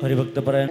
हरिभक्तपरायण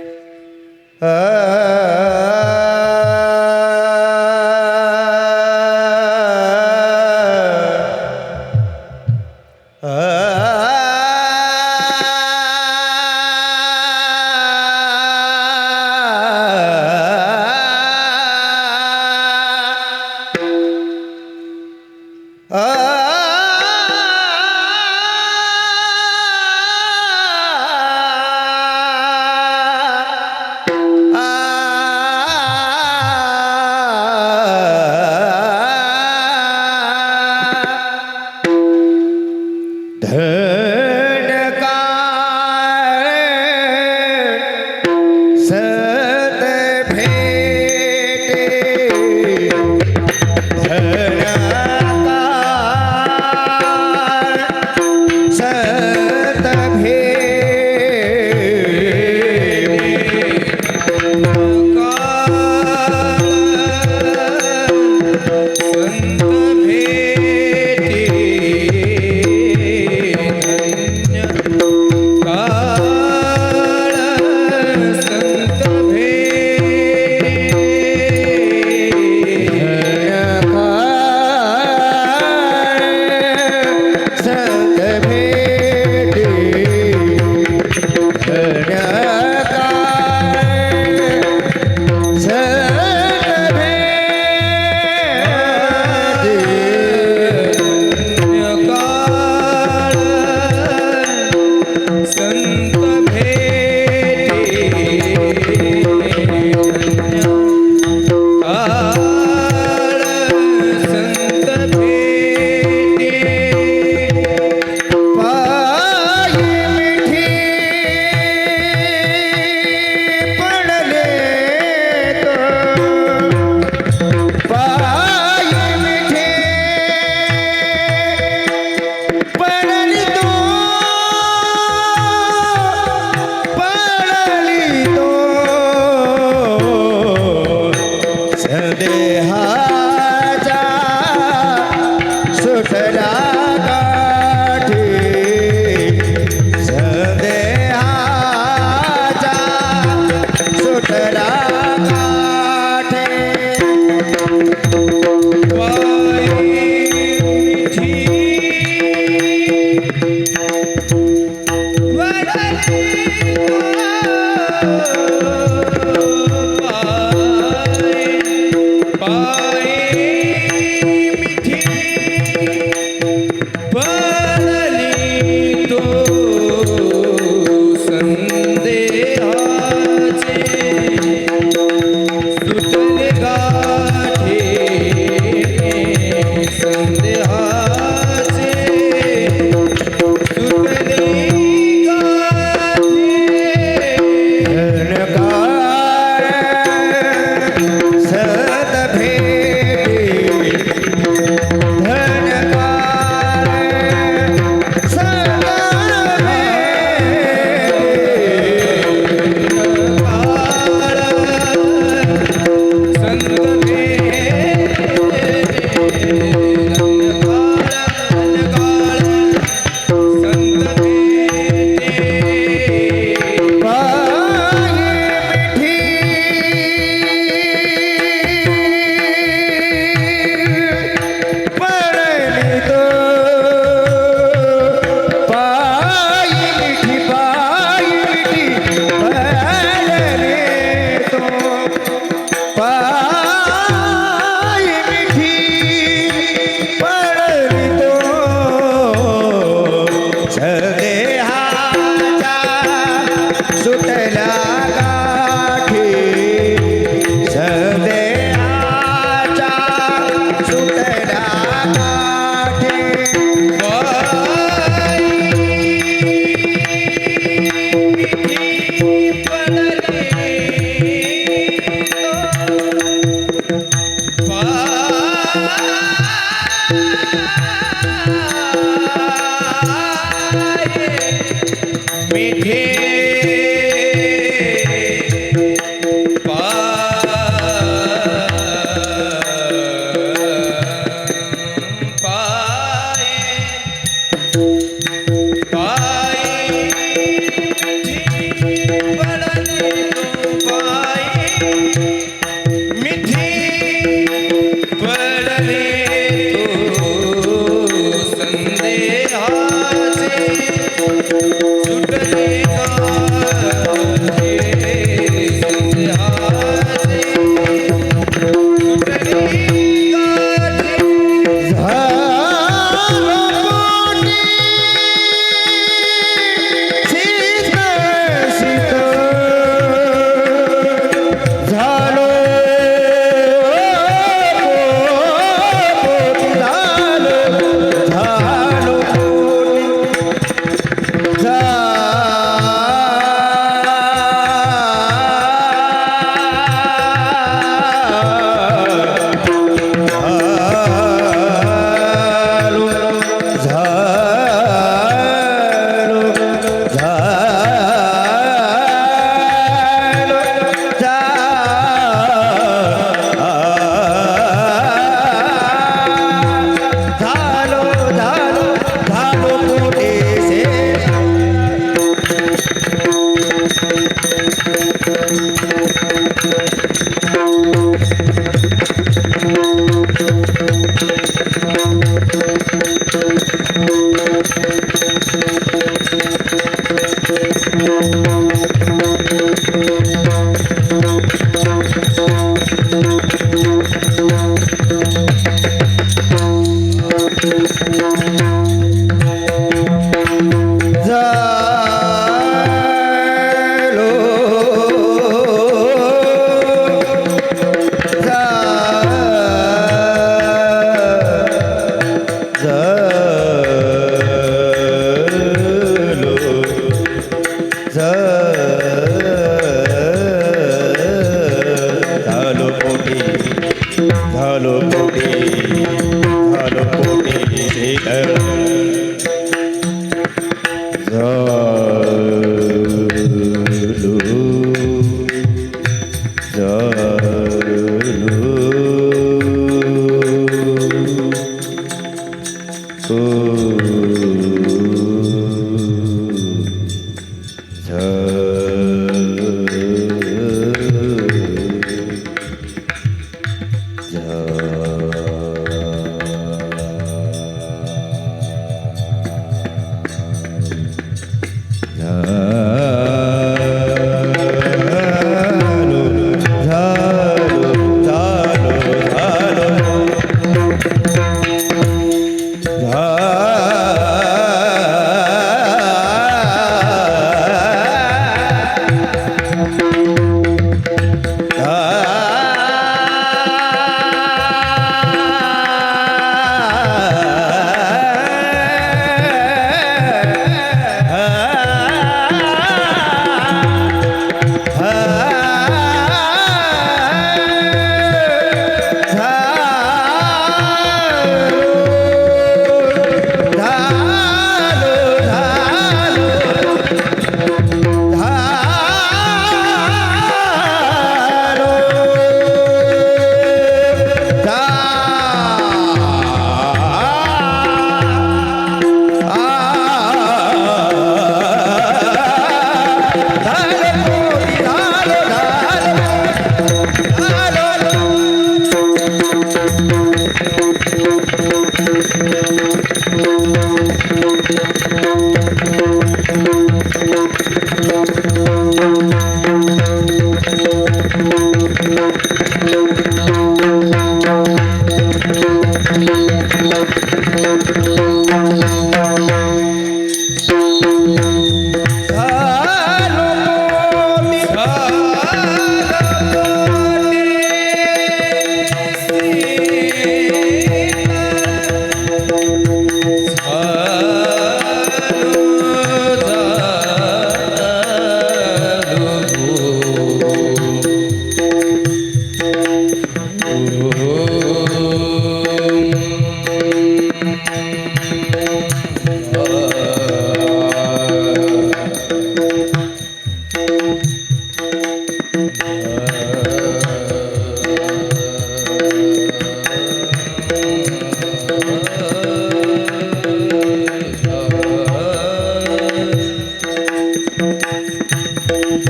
Ah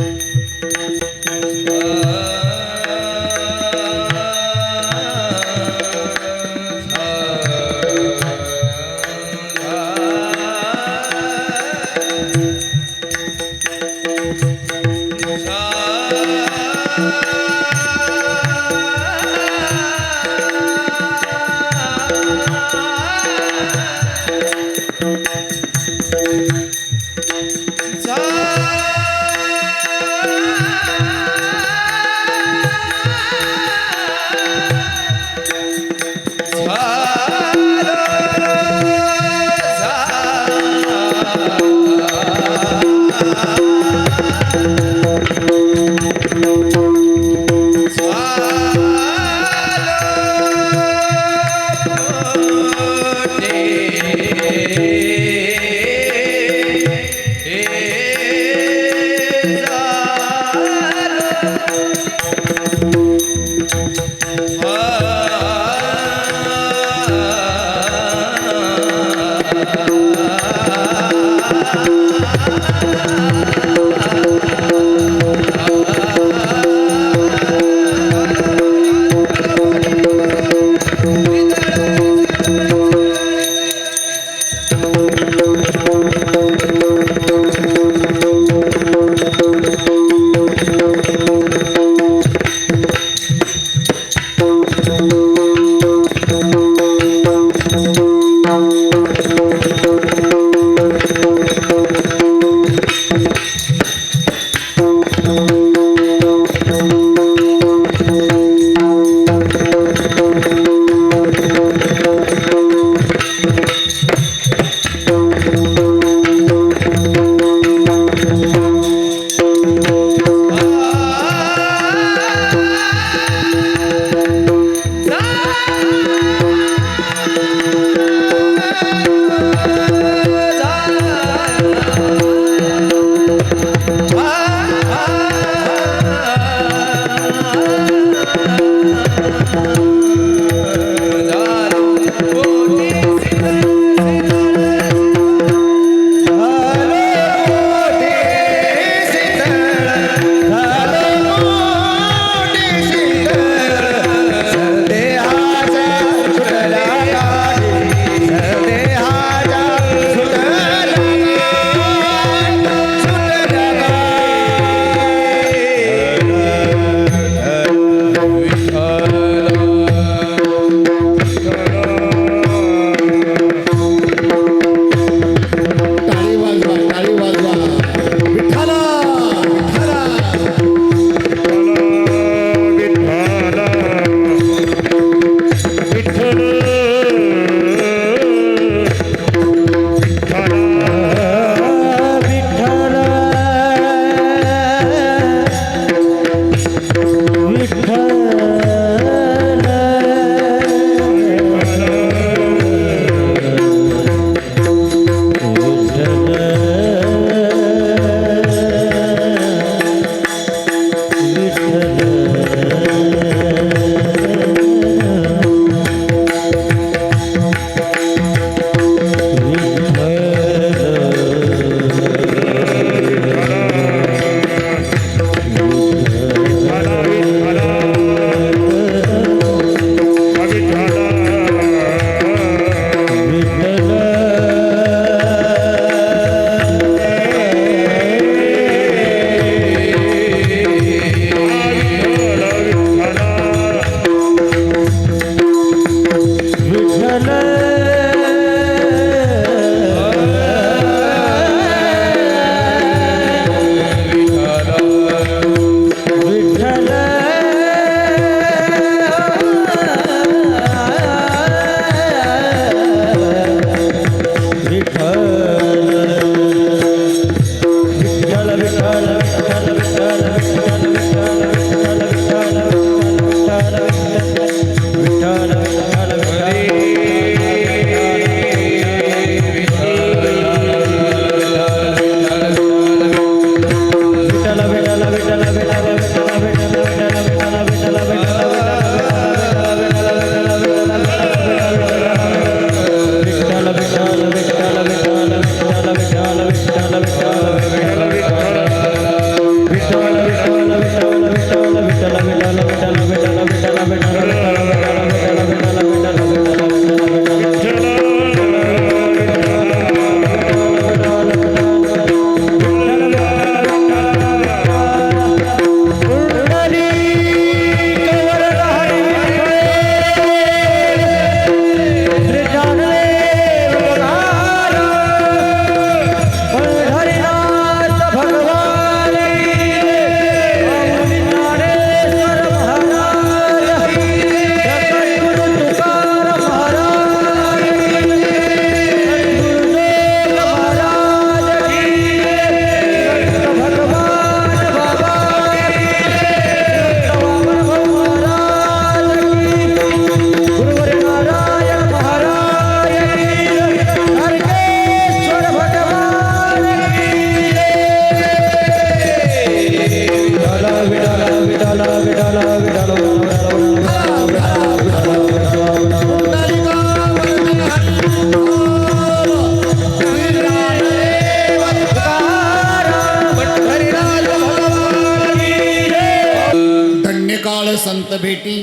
संत भेटी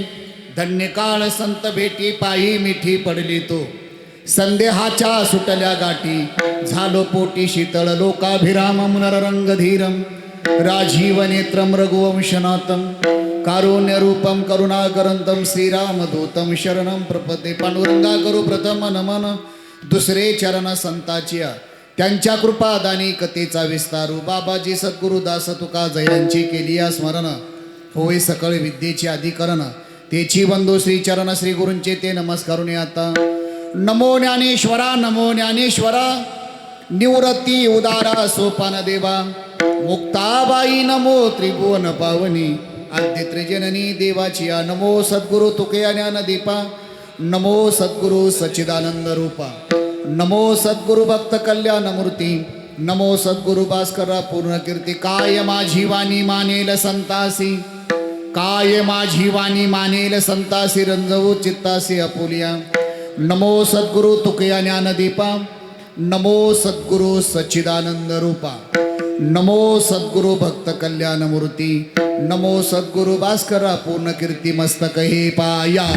धन्य काळ संत भेटी पायी मिठी पडली तो संदेहाच्या सुटल्या गाठी झालो पोटी शीतळ लोकाभिराम मुनररंगधीरम राजीव नेत्रम रघुवंशनाथम कारुण्य रूपम करुणाकरंतम श्रीरामदूतम शरणम प्रपदे पांडुरंगा करू प्रथम नमन दुसरे चरण संताचिया त्यांच्या कृपादानी कथेचा विस्तारू बाबाजी सद्गुरु दास तुका जयांची केली स्मरण होय सकळ विद्येचे अधिकरण तेची बंधू श्री चरण श्री गुरूंचे ते नमस्कारून आता नमो ज्ञानेश्वरा निवृत्ती उदारा सोपान देवा मुक्ताबाई नमो त्रिभुवन पावनी आद्य त्रिजननी देवाची नमो सद्गुरु तुके ज्ञान दीपा नमो सद्गुरु सच्चिदानंद रूपा नमो सद्गुरु भक्त कल्याण मूर्ती नमो सद्गुरु भास्करा पूर्ण कीर्ती काय माझी वाणी मानेल संतासी काय माझी वाणी मानेल संतासी रंजवू चित्तासी अपुलिया नमो सद्गुरु तुकया ज्ञानदीपा नमो सद्गुरु सच्चिदानंद रूपा नमो सद्गुरु भक्त कल्याण मूर्ती नमो सद्गुरु भास्करा पूर्ण कीर्ती मस्तक हे पाया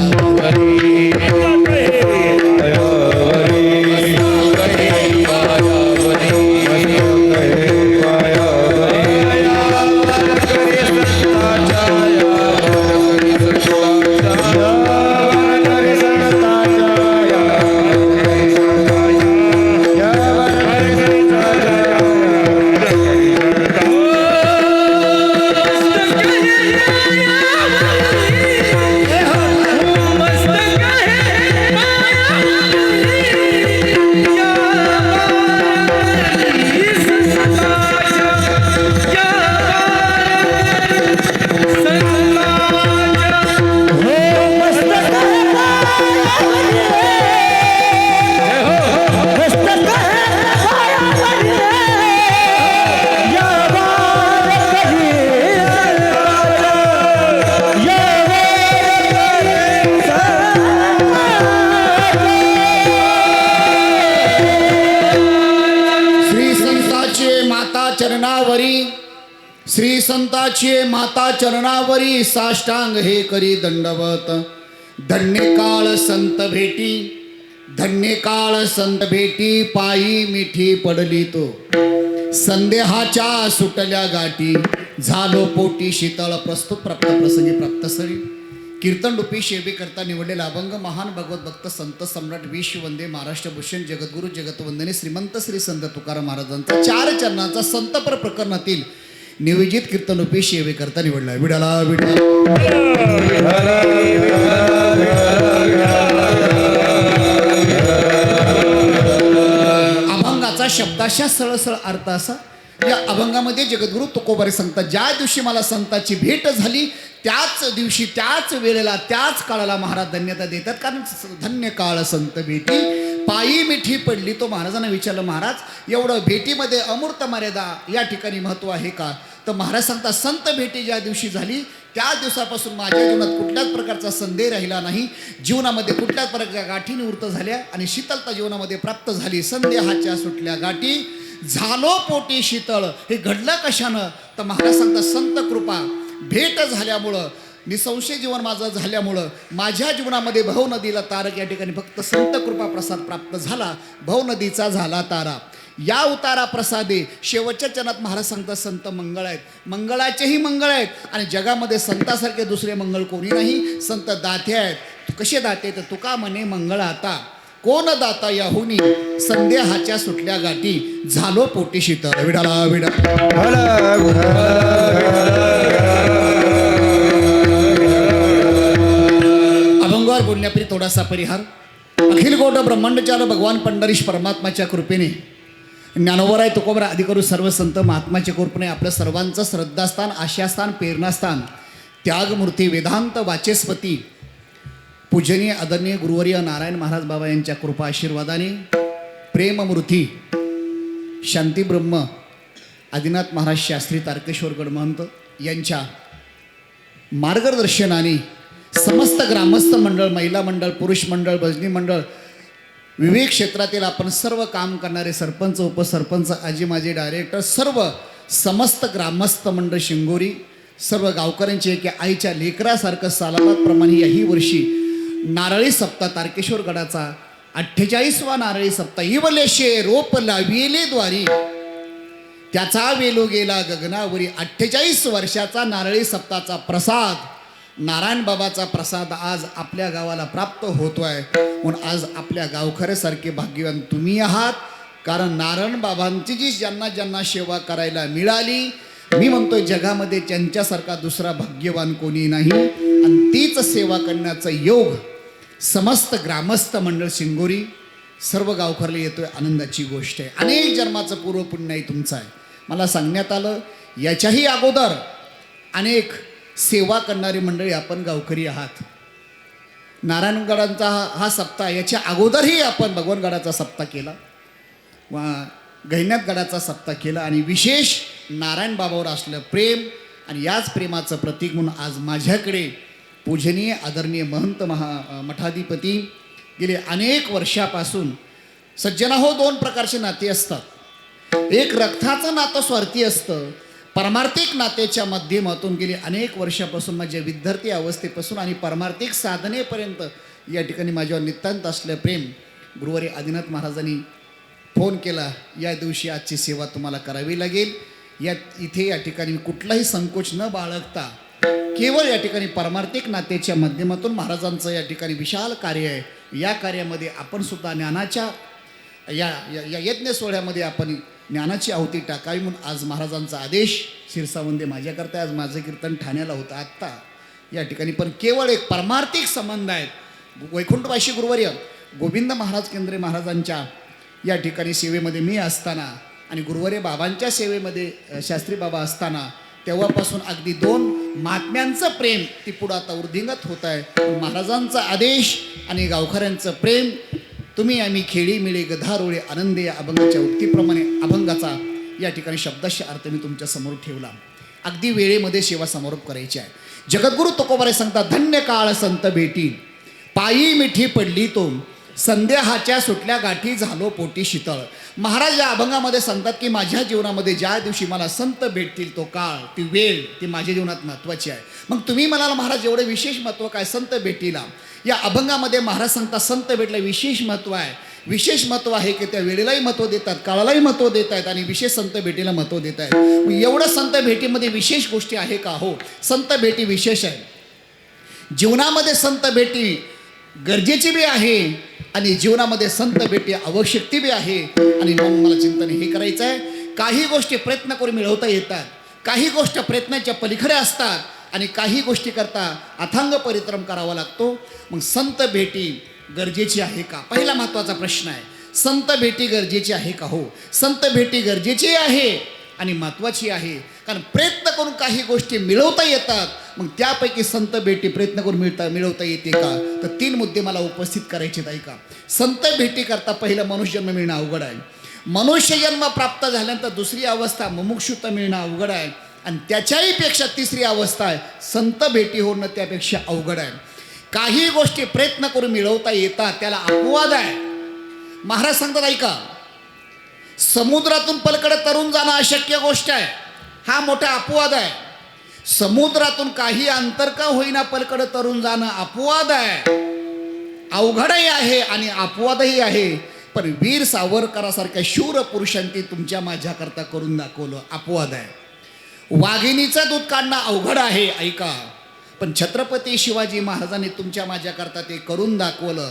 श्री संताची माता चरणावरी साष्टांग हे करी दंडवत धन्य काळ संत भेटी धन्य काळ संत भेटी पायी मिठी पडली तो संदेहाच्या सुटल्या गाठी झालो पोटी शीतळ प्रस्तुत प्राप्त प्रसंगी प्राप्तसरी कीर्तन रूपी शेबी करता निवडलेला अभंग महान भगवत भक्त संत सम्राट विश्व वंदे महाराष्ट्र भूषण जगद्गुरु जगतवंदने श्रीमंत श्री संत तुकाराम महाराजांचा 4 चरणांचा संतपर प्रकरणातील निवेदित कीर्तन रूपी शेवे करता निवडला विडाला अभंगाचा शब्दाशा सरळ अर्थ असा या अभंगामध्ये जगद्गुरु तुकोबारे सांगतात ज्या दिवशी मला संताची भेट झाली त्याच दिवशी त्याच वेळेला त्याच काळाला महाराज धन्यता देतात कारण धन्य काळ संत भेटी पायी मिठी पडली तो महाराजांना विचारलं महाराज एवढं भेटीमध्ये अमूर्त मर्यादा या ठिकाणी महत्व आहे का तर महाराज सांगतात संत भेटी ज्या दिवशी झाली त्या दिवसापासून माझ्या जीवनात कुठल्याच प्रकारचा संदेह राहिला नाही जीवनामध्ये कुठल्याच प्रकारच्या गाठी निवृत्त झाल्या आणि शीतलता जीवनामध्ये प्राप्त झाली संदेहाच्या सुटल्या गाठी झालो पोटी शीतळ. हे घडलं कशानं? तर महाराज सांगतात संत कृपा भेट झाल्यामुळं, निसंशय जीवन माझं झाल्यामुळं माझ्या जीवनामध्ये भव नदीला तारक या ठिकाणी फक्त संत कृपा प्रसाद प्राप्त झाला. भव नदीचा झाला तारा. या उतारा प्रसादे शेवटच्या चरणात महाराज सांगतात संत मंगळ आहेत. मंगळाचेही मंगळ आहेत आणि जगामध्ये संतासारखे दुसरे मंगळ कोणी नाही. संत दाते आहेत. कसे दाते? तर तुका म्हणे मंगळ आता कोण दाता याहुनी, संदेहाच्या सुटल्या गाठी झालो पोटी शीतळ. विडाला विडा अभंगावर बोलण्यापरी थोडासा परिहार. अखिल गोट ब्रह्मांडचार भगवान पंढरीश परमात्माच्या कृपेने ज्ञानोबराय तुकोबरा अधिकरू सर्व संत महात्माच्या कृपेने आपलं सर्वांचं श्रद्धास्थान, आशास्थान, प्रेरणास्थान, त्यागमूर्ती, वेदांत वाचस्पती, पूजनीय आदरणीय गुरुवर्य नारायण महाराज बाबा यांच्या कृपा आशीर्वादाने, प्रेममूर्ती शांती ब्रह्म आदिनाथ महाराज शास्त्री तारकेश्वर गडमहंत यांच्या मार्गदर्शनाने समस्त ग्रामस्थ मंडळ, महिला मंडळ, पुरुष मंडळ, भजनी मंडळ, विवेक क्षेत्रातील आपण सर्व काम करणारे सरपंच, उपसरपंच, आजी माजी डायरेक्टर, सर्व समस्त ग्रामस्थ मंडळ शिंगोरी, सर्व गावकऱ्यांची एका आईच्या लेकरासारखं सालाबादप्रमाणे याही वर्षी नारळी सप्ताह तारकेश्वर गडाचा 48वा नारळी सप्ताह इवलेशे रोप लाविले द्वारी त्याचा वेलो गेला गगनावरी. 48 वर्षाचा नारळी सप्ताहाचा प्रसाद, नारायण बाबाचा प्रसाद आज आपल्या गावाला प्राप्त होतोय. म्हणून आज आपल्या गावकऱ्यासारखे भाग्यवान तुम्ही आहात. कारण नारायण बाबांची जी ज्यांना ज्यांना सेवा करायला मिळाली, मी म्हणतोय जगामध्ये त्यांच्यासारखा दुसरा भाग्यवान कोणी नाही. आणि तीच सेवा करण्याचा योग समस्त ग्रामस्थ मंडळ शिंगोरी सर्व गावकऱ्याला येतोय. आनंदाची गोष्ट आहे. अनेक जन्माचं पूर्वपुण्यही तुमचं आहे. मला सांगण्यात आलं याच्याही अगोदर अनेक सेवा करणारी मंडळी आपण गावकरी आहात. नारायणगडांचा हा सप्ताह, याच्या अगोदरही आपण भगवानगडाचा सप्ताह केला, गहिन्यात गडाचा सप्ताह केला. आणि विशेष नारायण बाबावर असलं प्रेम आणि याच प्रेमाचं प्रतीक म्हणून आज माझ्याकडे पूजनीय आदरणीय महंत मठाधिपती गेले अनेक वर्षापासून. सज्जना हो, दोन प्रकारचे नाते असतात. एक रक्ताचं नातं स्वार्थी असतं. परमार्थिक नात्याच्या माध्यमातून गेली अनेक वर्षापासून माझ्या विद्यार्थी अवस्थेपासून आणि परमार्थिक साधनेपर्यंत या ठिकाणी माझ्यावर नितांत असलं प्रेम. गुरुवारी आदिनाथ महाराजांनी फोन केला, या दिवशी आजची सेवा तुम्हाला करावी लागेल. इथे या ठिकाणी कुठलाही संकोच न बाळगता केवळ या ठिकाणी परमार्थिक नात्याच्या माध्यमातून महाराजांचं या ठिकाणी विशाल कार्य आहे. या कार्यामध्ये आपण सुद्धा ज्ञानाच्या या यज्ञ सोहळ्यामध्ये आपण ज्ञानाची आहुती टाकावी म्हणून आज महाराजांचा आदेश शिरसावंदे माझ्याकरता. आज माझं कीर्तन ठाण्याला होतं आत्ता या ठिकाणी, पण केवळ एक परमार्थिक संबंध आहेत. वैकुंठवासी गुरुवर्य गोविंद महाराज केंद्रे महाराजांच्या या ठिकाणी सेवेमध्ये मी असताना आणि गुरुवर्य बाबांच्या सेवेमध्ये शास्त्री बाबा असताना तेव्हापासून अगदी दोन महात्म्यांचं प्रेम ती पुढं आता वृद्धिंगत होत आहे. महाराजांचा आदेश आणि गावकऱ्यांचं प्रेम, तुम्ही आम्ही खेळी मिळे गधारोळे आनंदे या अभंगाच्या उक्तीप्रमाणे अभंगाचा या ठिकाणी शब्दाशी अर्थ मी तुमच्या समोर ठेवला. अगदी वेळेमध्ये सेवा समारोप करायची आहे. जगद्गुरु तुकोबाराय सांगतात, धन्य काळ संत भेटी पायी मिठी पडली तो, संदेहाच्या सुटल्या गाठी झालो पोटी शीतळ. महाराज या अभंगामध्ये सांगतात की माझ्या जीवनामध्ये ज्या दिवशी मला संत भेटतील तो काळ, ती वेळ, ती माझ्या जीवनात महत्त्वाची आहे. मग तुम्ही म्हणाला महाराज एवढं विशेष महत्त्व काय संत भेटीला? या अभंगामध्ये महाराज सांगतात संत भेटला विशेष महत्त्व आहे. विशेष महत्त्व आहे की त्या वेळेलाही महत्त्व देतात, काळालाही महत्त्व देत आहेत आणि विशेष संत भेटीला महत्त्व देत आहेत. एवढं संत भेटीमध्ये विशेष गोष्टी आहे का? हो, संत भेटी विशेष आहे. जीवनामध्ये संत भेटी गरजेची बी आहे आणि जीवनामध्ये संत भेटी आवश्यकती बी आहे. आणि मग मला चिंतन हे करायचं आहे, काही गोष्टी प्रयत्न करून मिळवता येतात, काही गोष्टी प्रयत्नाच्या पलीकडे असतात आणि काही गोष्टी करता अथांग परिश्रम करावा लागतो. मग संत भेटी गरजेची आहे का? पहिला महत्त्वाचा प्रश्न आहे, संत भेटी गरजेची आहे का? हो, संत भेटी गरजेची आहे आणि महत्त्वाची आहे. कारण प्रयत्न करून काही गोष्टी मिळवता येतात, मग त्यापैकी संत भेटी प्रयत्न करून मिळवता येते का? तर 3 मुद्दे मला उपस्थित करायचे आहेत. ऐका, संत भेटी करता पहिलं मनुष्यजन्म मिळणं अवघड आहे. मनुष्यजन्म प्राप्त झाल्यानंतर दुसरी अवस्था मुमुक्षुता मिळणं अवघड आहे आणि त्याच्याही पेक्षा तिसरी अवस्था आहे संत भेटी होणं त्यापेक्षा अवघड आहे. काही गोष्टी प्रयत्न करून मिळवता येतात, त्याला अपवाद आहे. महाराज सांगतात ऐका, समुद्रातून पलीकडे तरून जाणं अशक्य गोष्ट आहे, हा मोठा अपवाद आहे. समुद्रातून काही अंतर का होईना पलीकडे तरून जाणं अपवाद आहे, अवघडही आहे आणि अपवादही आहे. पण वीर सावरकरासारख्या शूर पुरुषांनी तुमच्या माझ्याकरता करून दाखवलं, अपवाद आहे. वाघिणीचं दूध काढणं अवघड आहे, ऐका. पण छत्रपती शिवाजी महाराजांनी तुमच्या माझ्याकरता ते करून दाखवलं,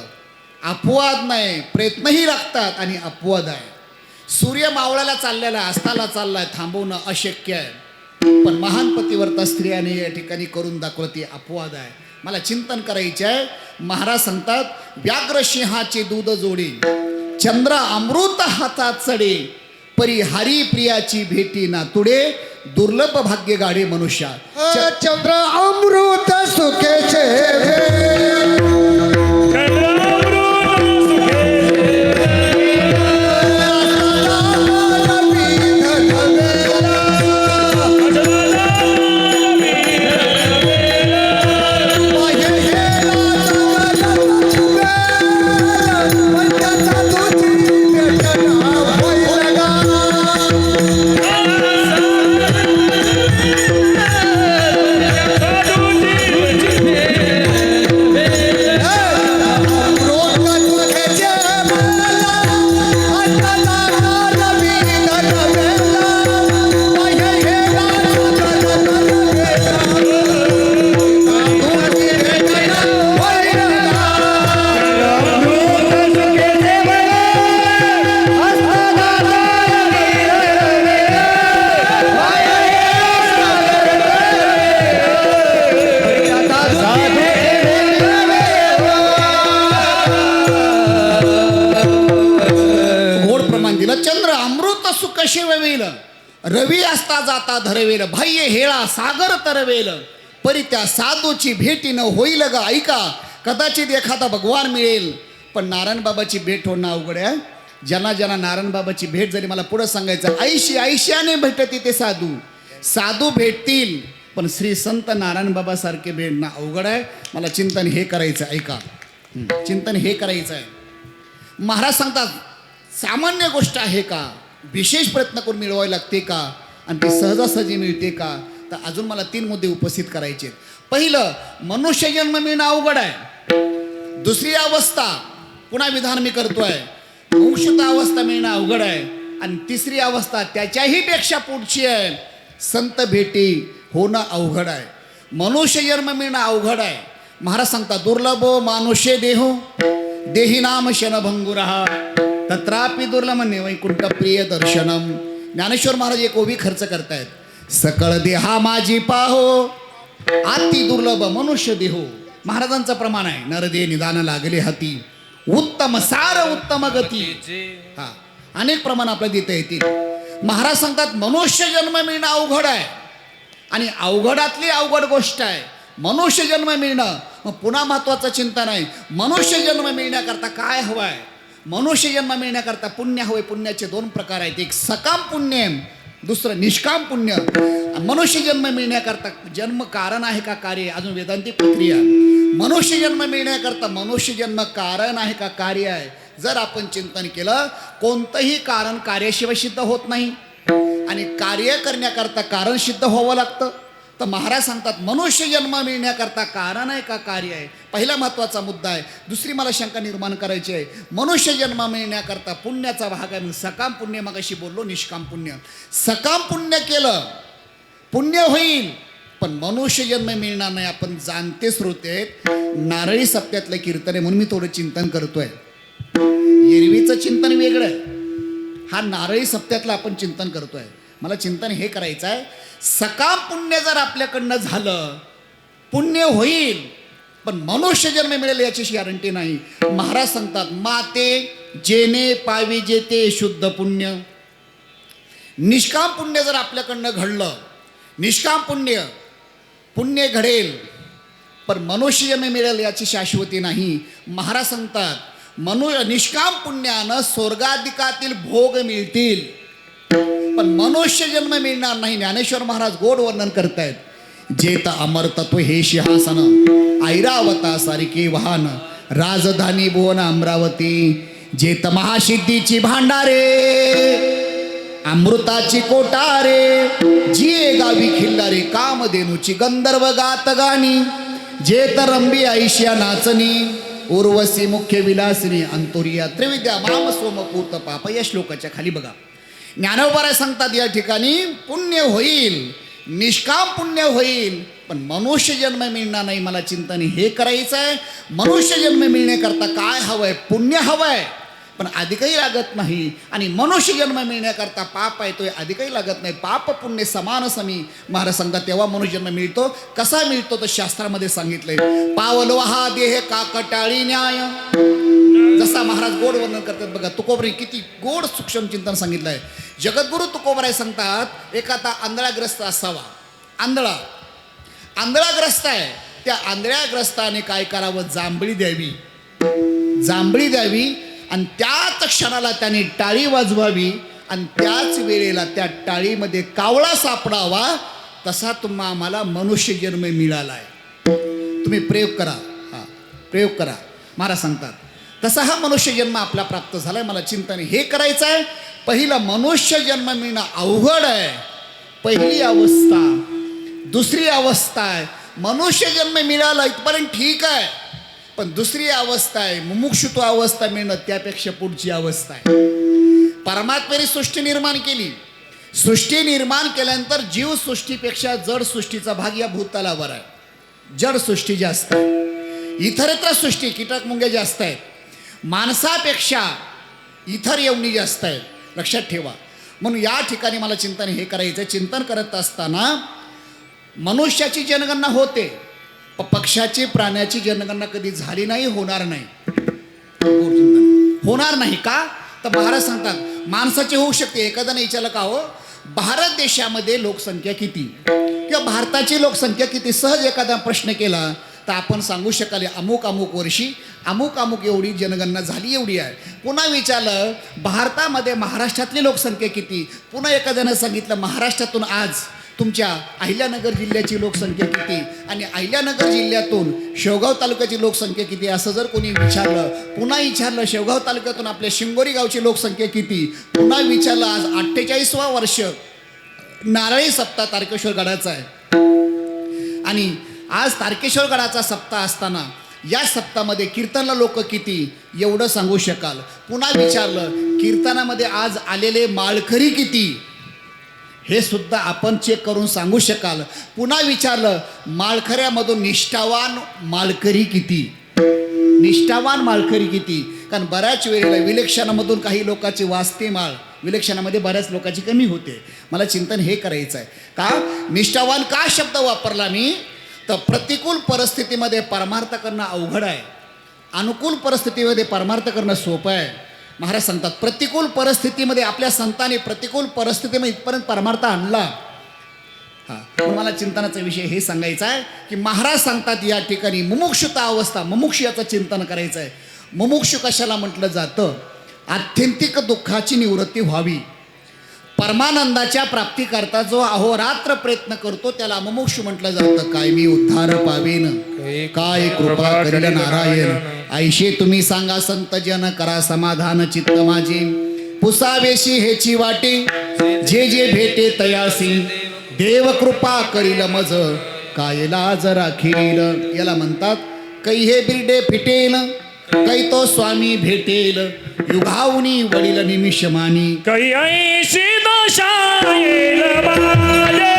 अपवाद नाही. प्रयत्नही लागतात आणि अपवाद आहे. सूर्य मावळाला चाललेला अस्ताला चाललाय, थांबवणं अशक्य आहे. पण महान पतिव्रता स्त्रियाने या ठिकाणी करून दाखवलं, ते अपवाद आहे. मला चिंतन करायचे आहे. महाराज सांगतात, व्याघ्र सिंहाचे दूध जोडी, चंद्र अमृत हातात चढे, परी हरी प्रियाची भेटी ना तुडे, दुर्लभ भाग्य गाडे मनुष्या. चंद्र अमृत सुखेचे रवी असता जाता धरवेल, बाह्य हेळा सागर तरवेल, परी त्या साधूची भेटी न होईल ग ऐका. कदाचित एखादा भगवान मिळेल, पण नारायण बाबाची भेट होणं अवघड आहे. ज्यांना ज्यांना नारायण बाबाची भेट झाली, मला पुढं सांगायचं, ऐशी ऐशाने भेटते ते साधू. साधू भेटतील, पण श्री संत नारायण बाबा सारखे भेटणं अवघड आहे. मला चिंतन हे करायचं, ऐका, चिंतन हे करायचं आहे. महाराज सांगतात, सामान्य गोष्ट आहे का, विशेष प्रयत्न करून मिळवावी लागते का, आणि ती सहजासहजी मिळते का. तर अजून मला 3 मुद्दे उपस्थित करायचे. पहिलं, मनुष्य जन्म मिळणं अवघड आहे. दुसरी अवस्था, पुन्हा विधान मी करतोय, अंशुत अवस्था मिळणं अवघड आहे. आणि तिसरी अवस्था त्याच्याही पेक्षा पुढची आहे, संत भेटी होणं अवघड आहे. मनुष्य जन्म मिळणं अवघड आहे. महाराज सांगतात, दुर्लभो मानुष्य देहो देही नाम शनभंगुरहा तत्रापि दुर्लभन्य वैकुंठ प्रिय दर्शनम. ज्ञानेश्वर महाराज एक ओवी खर्च करतायत, सकळ देहा माझी पाहो अति दुर्लभ मनुष्य देहो. महाराजांचं प्रमाण आहे, नरदे निदान लागले हाती उत्तम सार उत्तम गती. हा, अनेक प्रमाण आपल्याला देता येतील. महाराज सांगतात, मनुष्य जन्म मिळणं अवघड आहे, आणि अवघडातली अवघड गोष्ट आहे मनुष्य जन्म मिळणं. मग पुन्हा महत्वाचं चिंतन आहे, मनुष्य जन्म मिळण्याकरता काय हवं आहे. मनुष्य जन्म मिळण्याकरता पुण्य हवे. पुण्याचे 2 प्रकार आहेत, एक सकाम पुण्य, दुसरं निष्काम पुण्य. मनुष्य जन्म मिळण्याकरता जन्म कारण आहे का कार्य, अजून वेदांती प्रक्रिया. मनुष्य जन्म मिळण्याकरता मनुष्य जन्म कारण आहे का कार्य आहे. जर आपण चिंतन केलं, कोणतंही कारण कार्याशिवाय सिद्ध होत नाही, आणि कार्य करण्याकरता कारण सिद्ध व्हावं लागतं. तर महाराज सांगतात, मनुष्य जन्म मिळण्याकरता कारण आहे का कार्य आहे. पहिला महत्त्वाचा मुद्दा आहे. दुसरी मला शंका निर्माण करायची आहे, मनुष्य जन्म मिळण्याकरता पुण्याचा भाग आहे. सकाम पुण्य, मगाशी बोललो निष्काम पुण्य. सकाम पुण्य केलं पुण्य होईल, पण मनुष्य जन्म मिळणार नाही. आपण जाणते श्रोते, नारळी सप्त्यातलं कीर्तन आहे म्हणून मी थोडं चिंतन करतोय. एरवीचं चिंतन वेगळं आहे, हा नारळी सप्त्यातलं आपण चिंतन करतोय. मला चिंतन हे करायचं आहे, सकाम पुण्य जर आपल्याकडनं झालं, पुण्य होईल, पण मनुष्य जन्म मिळेल याची गॅरंटी नाही. महाराज सांगतात, माते जेने पावी जेते शुद्ध पुण्य. निष्काम पुण्य जर आपल्याकडनं घडलं, निष्काम पुण्य पुण्य घडेल, पण मनुष्य जन्म मिळेल याची शाश्वती नाही. महाराज सांगतात, निष्काम पुण्यानं स्वर्गाधिकातील भोग मिळतील, पण मनुष्य जन्म मिळणार नाही. ज्ञानेश्वर महाराज गोड वर्णन करतायत, जेत अमर तत्व हे सिंहासन ऐरावता सारिके वाहन राजधानी भुवन अमरावती, जेत महासिद्धीची भांडारे अमृताची कोटारे जिये गावी खिल्लारे कामधेनूची गंधर्व गात गाणी जे तरंबी आईशिया नाचणी उर्वशी मुख्य विलासिनी अंतुरिया त्रिविद्या माम सोमपूत पाप या श्लोकाच्या खाली बघा ज्ञानोबराय सांगतात या ठिकाणी पुण्य होईल निष्काम पुण्य होईल पण मनुष्य जन्म मिळणार नाही. मला चिंतन हे करायचं आहे. मनुष्य जन्म मिळण्याकरता काय हवंय? पुण्य हवंय पण अधिकही लागत नाही. आणि मनुष्य जन्म मिळण्याकरता पाप आहे तो अधिकही लागत नाही. पाप पुण्य समान समी महाराज सांगतात तेव्हा मनुष्य जन्म मिळतो. कसा मिळतो तर शास्त्रामध्ये सांगितलंय पावलो हा देह काकटाळी न्याय. जसा महाराज गोड वर्णन करतात बघा. तुकोबराय किती गोड सूक्ष्म चिंतन सांगितलं आहे. जगद्गुरु तुकोबराय सांगतात एखादा आंधळाग्रस्त असावा. आंधळाग्रस्त आहे. त्या आंधळ्याग्रस्ताने काय करावं? जांभळी द्यावी. जांभळी द्यावी आणि त्याच क्षणाला त्याने टाळी वाजवावी आणि त्याच वेळेला त्या टाळीमध्ये कावळा सापडावा. तसा आम्हाला मनुष्य जन्म मिळाला आहे. तुम्ही प्रयोग करा. प्रयोग करा. महाराज सांगतात तसा हा मनुष्य जन्म आपला प्राप्त झालाय. मला चिंतन हे करायचं आहे. पहिला मनुष्य जन्म मिळणं अवघड आहे. पहिली अवस्था. दुसरी अवस्था आहे मनुष्य जन्म मिळाला इथपर्यंत ठीक आहे पण दुसरी अवस्था आहे मुमुक्षुत्व अवस्था मिळणं त्यापेक्षा पुढची अवस्था आहे. परमात्म्याने सृष्टी निर्माण केली. सृष्टी निर्माण केल्यानंतर जीव सृष्टीपेक्षा जड सृष्टीचा भाग या भूतलावर आहे. जड सृष्टी जास्त आहे. इतरत्र सृष्टी कीटक मुंग्या जास्त आहेत. माणसापेक्षा इतर यवनी जास्त आहेत. लक्षात ठेवा. म्हणून या ठिकाणी मला चिंतन हे करायचं. चिंतन करत असताना मनुष्याची जनगणना होते पक्षाची प्राण्याची जनगणना कधी झाली नाही. होणार नाही. होणार नाही का तर महाराज सांगतात माणसाची होऊ शकते. एखाद्याने विचारलं का हो भारत देशामध्ये लोकसंख्या किती किंवा भारताची लोकसंख्या किती सहज एखादा प्रश्न केला तर आपण सांगू शकाल अमुक अमुक वर्षी अमुक अमुक एवढी जनगणना झाली एवढी आहे. पुन्हा विचारलं भारतामध्ये महाराष्ट्रातली लोकसंख्या किती. पुन्हा एखाद्यानं सांगितलं महाराष्ट्रातून आज तुमच्या अहिल्यानगर जिल्ह्याची लोकसंख्या किती आणि अहिल्यानगर जिल्ह्यातून शेवगाव तालुक्याची लोकसंख्या किती असं जर कोणी विचारलं. पुन्हा विचारलं शेवगाव तालुक्यातून आपल्या शिंगोरी गावची लोकसंख्या किती. पुन्हा विचारलं आज 48वा वर्ष नारळी सप्ताह तारकेश्वर गडाचा आहे आणि आज तारकेश्वर गडाचा सप्ताह असताना या सप्ताहामध्ये कीर्तनला लोक किती एवढं सांगू शकाल. पुन्हा विचारलं कीर्तनामध्ये आज आलेले माळकरी किती हे सुद्धा आपण चेक करून सांगू शकाल. पुन्हा विचारलं माळकऱ्यामधून निष्ठावान माळकरी किती. निष्ठावान माळकरी किती. कारण बऱ्याच वेळेला विलक्षणामधून काही लोकांची वाजते माळ विलक्षणामध्ये बऱ्याच लोकांची कमी होते. मला चिंतन हे करायचं आहे का निष्ठावान का शब्द वापरला मी तर प्रतिकूल परिस्थितीमध्ये परमार्थ करणं अवघड आहे. अनुकूल परिस्थितीमध्ये परमार्थ करणं सोपं आहे. महाराज सांगतात प्रतिकूल परिस्थितीमध्ये आपल्या संतांनी प्रतिकूल परिस्थितीमध्ये इथपर्यंत परमार्थ आणला. पण मला चिंतनाचा विषय हे सांगायचा आहे की महाराज सांगतात या ठिकाणी मुमुक्षुता अवस्था मुमुक्ष याचं चिंतन करायचं आहे. मुमुक्षु कशाला म्हटलं जातं आत्यंतिक दुःखाची निवृत्ती व्हावी. परमानंदाच्या प्राप्तीकरता जो अहोरात्र प्रयत्न करतो त्याला मुमुक्षु म्हटलं जातं. काय मी उद्धार पावेन काय कृपा करील नारायण. ऐशे तुम्ही सांगा संत जन करा समाधान चित्त माझे पुसावेशी हेची वाटे जे जे भेटे तयासी देव कृपा करील मज काय लाज राखील. याला म्हणतात कै हे बिरडे फिटेल कै तो स्वामी भेटेल युगावनी वडील निमिषमानी कै ऐशी दशा येईल माझ्या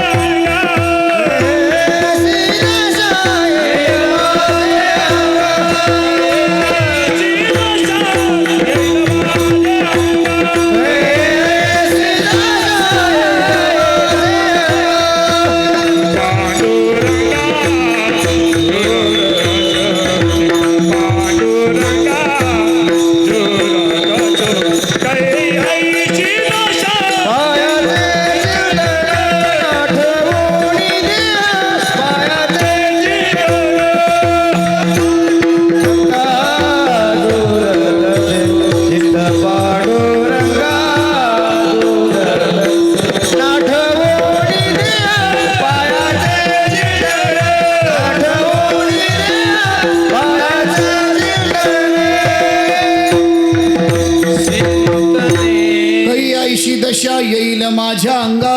माझ्या अंगा.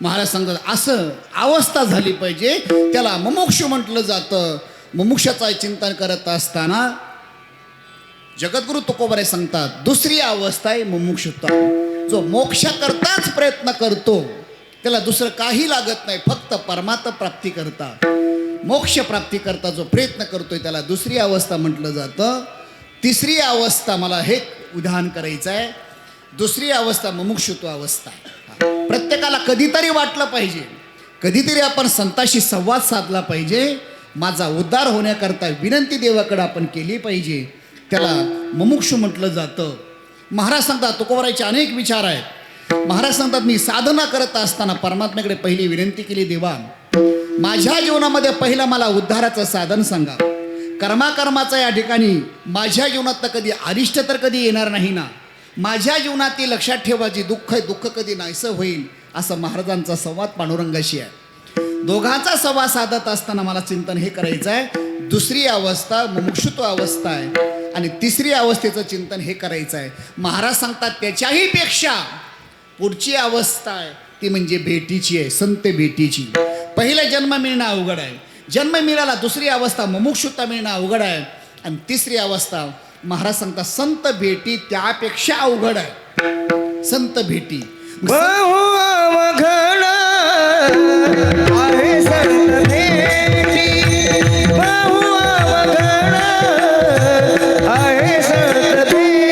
महाराज सांगतात असं अवस्था झाली पाहिजे, त्याला मुमुक्षु म्हटलं जातं. मुमुक्षाचं चिंतन करत असताना जगद्गुरु तुकोबरे सांगतात दुसरी अवस्था आहे मुमुक्षुता. जो मोक्षाकरताच प्रयत्न करतो त्याला दुसरं काही लागत नाही, फक्त परमात्मा प्राप्ती करता, मोक्ष प्राप्ती करता जो प्रयत्न करतोय त्याला दुसरी अवस्था म्हटलं जातं. तिसरी अवस्था मला हे उदाहरण करायचं आहे. दुसरी अवस्था मुमुक्षुत्व अवस्था. प्रत्येकाला कधीतरी वाटलं पाहिजे, कधीतरी आपण संताशी संवाद साधला पाहिजे, माझा उद्धार होण्याकरता विनंती देवाकडे आपण केली पाहिजे, त्याला मुमुक्षु म्हटलं जातं. महाराज सांगतात तुकोबराचे अनेक विचार आहेत. महाराज सांगतात मी साधना करत असताना परमात्म्याकडे पहिली विनंती केली, देवा माझ्या जीवनामध्ये पहिलं मला उद्धाराचं साधन सांगा. कर्माचं या ठिकाणी माझ्या जीवनात तर कधी अरिष्ट तर कधी येणार नाही ना. माझ्या जीवनातील लक्षात ठेवायची दुःख कधी नाहीसं होईल, असं महाराजांचा संवाद पांडुरंगाशी आहे. दोघांचा संवाद साधत असताना मला चिंतन हे करायचं आहे. दुसरी अवस्था मुमुक्षुत्व अवस्था आहे आणि तिसरी अवस्थेचं चिंतन हे करायचं आहे. महाराज सांगतात त्याच्याही पेक्षा पुढची अवस्था आहे ती म्हणजे भेटीची आहे, संत भेटीची. पहिला जन्म मिळणं अवघड आहे, जन्म मिळाला. दुसरी अवस्था मुमुक्षुता मिळणं अवघड आहे आणि तिसरी अवस्था महाराज सांगतात संत भेटी त्यापेक्षा अवघड आहे. संत भेटी बहु अवघड आहे संत भेटी, बहु अवघड आहे संत भेटी.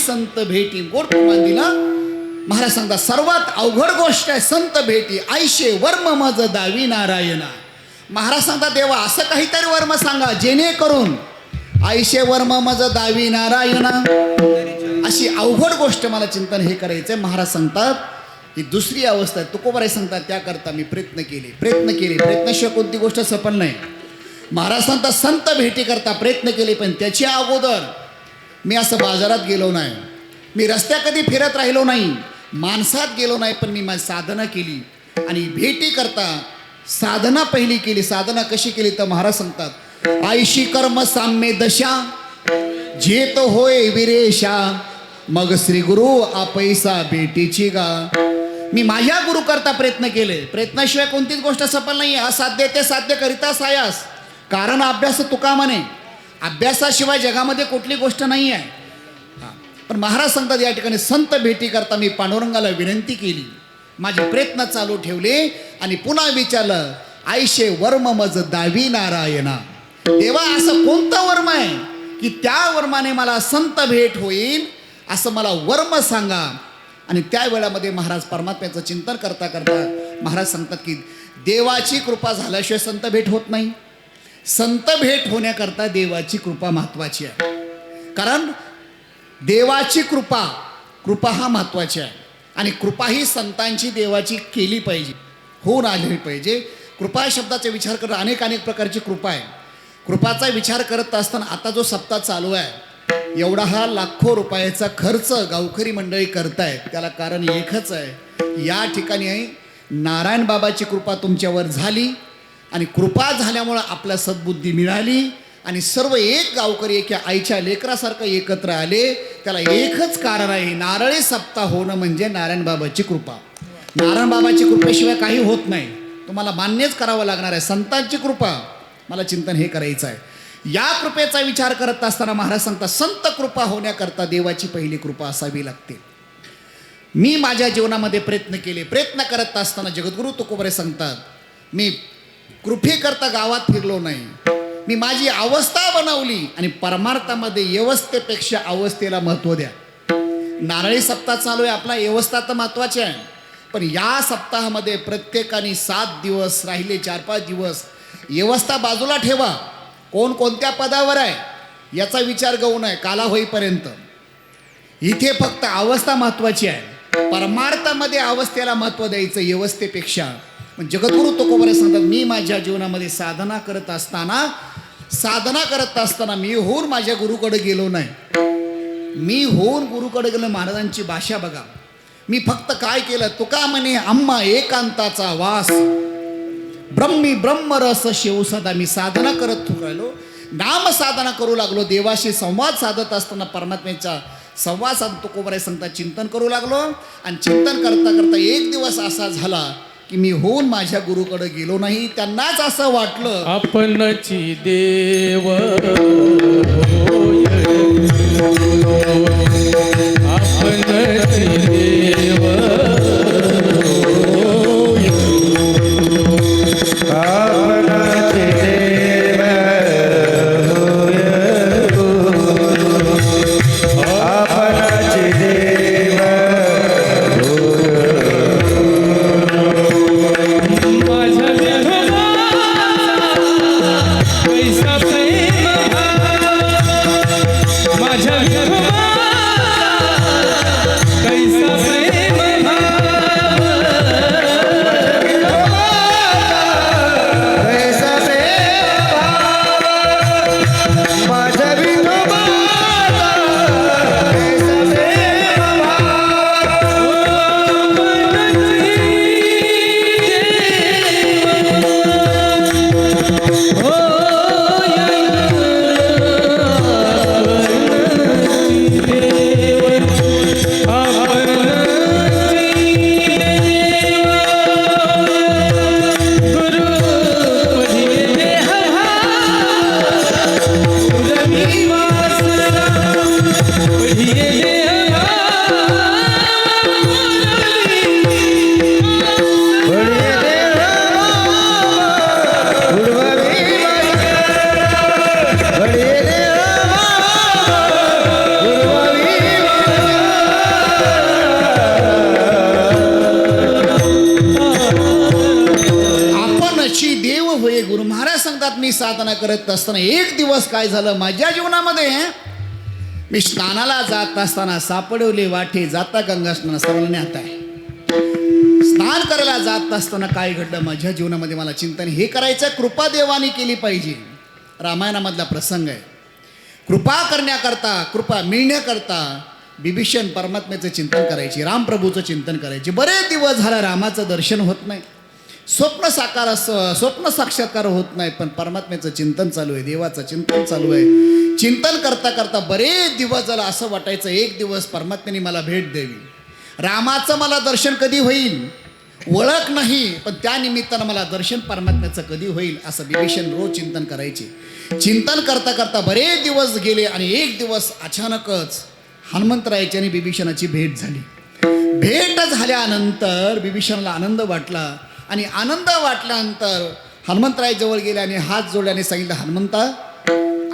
संत भेटी. गोड प्रमाण दिला. महाराज सांगतात सर्वात अवघड गोष्ट आहे संत भेटी. आयशे वर्म मज दावी नारायणा. महाराज सांगतात देवा असं काहीतरी वर्म सांगा जेणेकरून आयशे वर्म मज दावी नारायणा, अशी अवघड गोष्ट मला चिंतन हे करायचंय. महाराज सांगतात ही दुसरी अवस्था आहे. तुकोबाराय सांगतात त्याकरता मी प्रयत्न केले. प्रयत्नाशिवाय कोणती गोष्ट सफल नाही. महाराज सांगतात संत भेटी करता प्रयत्न केले, पण त्याच्या अगोदर मी असं बाजारात गेलो नाही, मी रस्त्या कधी फिरत राहिलो नाही, माणसात गेलो नाही, पण मी माझी साधना केली आणि भेटी करता साधना पहिली केली. साधना कशी केली तर महाराज सांगतात आयशी कर्म साम्य दशा जेत होय विरेशा, मग श्री गुरु आपैसा भेटीची गा. मी माझ्या गुरु करता प्रयत्न केले. प्रयत्नाशिवाय कोणतीच गोष्ट सफल नाही. असाध्य ते साध्य करिता सायास, कारण अभ्यास तुका म्हणे. अभ्यासाशिवाय जगामध्ये कुठली गोष्ट नाही आहे. पण महाराज सांगतात या ठिकाणी संत भेटी करता मी पांडुरंगाला विनंती केली, माझे प्रयत्न चालू ठेवले आणि पुन्हा विचारलं आयशे वर्म मज दावी नारायणा. देवा असं कोणतं वर्म आहे की त्या वर्माने मला संत भेट होईल, असं मला वर्म सांगा. आणि त्या वेळामध्ये महाराज परमात्म्याचं चिंतन करता करता महाराज सांगतात की देवाची कृपा झाल्याशिवाय संत भेट होत नाही. संत भेट होण्याकरता देवाची कृपा महत्त्वाची आहे. कारण देवाची कृपा हा महत्त्वाची आहे आणि कृपा ही संतांची देवाची केली पाहिजे, होऊन आली पाहिजे. कृपा शब्दाचा विचार करत अनेक प्रकारची कृपा आहे. कृपाचा विचार करत असताना आता जो सप्ताह चालू आहे एवढा हा लाखो रुपयाचा खर्च गावकरी मंडळी करतायत, त्याला कारण एकच आहे. या ठिकाणी नारायण बाबाची कृपा तुमच्यावर झाली आणि कृपा झाल्यामुळं आपल्या सद्बुद्धी मिळाली आणि सर्व एक गावकरी एका आईच्या लेकरासारखं एकत्र आले. त्याला एकच कारण आहे, नारळी सप्ताह होणं म्हणजे नारायण बाबाची कृपा. नारायण बाबाची कृपेशिवाय काही होत नाही, तुम्हाला मान्यच करावं लागणार आहे. संतांची कृपा मला चिंतन हे करायचं आहे. या कृपेचा विचार करत असताना महाराज सांगतात संत कृपा होण्याकरता देवाची पहिली कृपा असावी लागते. मी माझ्या जीवनामध्ये प्रयत्न करत असताना जगद्गुरु तुकोबरे सांगतात मी कृपेकरता गावात फिरलो नाही, मी माझी अवस्था बनवली आणि परमार्थामध्ये व्यवस्थेपेक्षा अवस्थेला महत्त्व द्या. नारळी सप्ताह चालू आहे आपला, व्यवस्था तर महत्त्वाची आहे, पण या सप्ताहामध्ये प्रत्येकाने 7 दिवस राहिले 4-5 दिवस व्यवस्था बाजूला ठेवा. कोण कोणत्या पदावर आहे याचा विचार करू नये काला होईपर्यंत. इथे फक्त अवस्था महत्त्वाची आहे, परमार्थामध्ये अवस्थेला महत्त्व द्यायचं व्यवस्थेपेक्षा. पण जगद्गुरु तुकोबरे सांगतात मी माझ्या जीवनामध्ये साधना करत असताना मी होऊन माझ्या गुरुकडे गेलो नाही. मी होऊन गुरुकडे गेलो. महाराजांची भाषा बघा. मी फक्त काय केलं, तुका म्हणे आम्हा एकांताचा वास, ब्रह्मी ब्रह्मरस शिव सदा. मी साधना करत राहिलो, नाम साधना करू लागलो, देवाशी संवाद साधत असताना परमात्म्याचा संवाद साधत तुकोबरे सांगतात चिंतन करू लागलो. आणि चिंतन करता करता एक दिवस असा झाला की मी होऊन माझ्या गुरुकडे गेलो नाही. त्यांनाच असं वाटलं आपणची देव आपणची देव आपणाचे देव आपणाचे देव माझ्या विठोबा कैसा प्रेम माझ्या विठोबा कैसा प्रेम कैसा प्रेम माझ्या विठोबाचा कैसा प्रेम बढिये देव उडवावी बढिये देव उडवावी आपणची देव होय. गुरु महाराज सांगतात मी साधना करत असताना एक दिवस काय झालं माझ्या जीवनामध्ये, मी स्नानाला जात असताना सापडवले वाटे जाता गंगा स्नान सर्वांनी आता आहे. स्नान करायला जात असताना काय घडलं माझ्या जीवनामध्ये, मला चिंतन हे करायचं कृपा देवाने केली पाहिजे. रामायणामधला प्रसंग आहे. कृपा करण्याकरता कृपा मिळण्याकरता बिभीषण परमात्म्याचं चिंतन करायचे, रामप्रभूचं चिंतन करायचे. बरेच दिवस झाला रामाचं दर्शन होत नाही, स्वप्न साक्षात्कार होत नाही, पण परमात्म्याचं चिंतन चालू आहे, देवाचं चिंतन चालू आहे. चिंतन करता करता बरेच दिवस झाला असं वाटायचं एक दिवस परमात्म्याने मला भेट द्यावी, रामाचं मला दर्शन कधी होईल, ओळख नाही पण त्या निमित्तानं मला दर्शन परमात्म्याचं कधी होईल असं बिभीषण रोज चिंतन करायचे. चिंतन करता करता बरेच दिवस गेले आणि एक दिवस अचानकच हनुमंतरायाची आणि बिभीषणाची भेट झाली. भेट झाल्यानंतर बिभीषणाला आनंद वाटला आणि आनंद वाटल्यानंतर हनुमंतरायाजवळ गेले आणि हात जोडल्याने सांगितलं, हनुमंता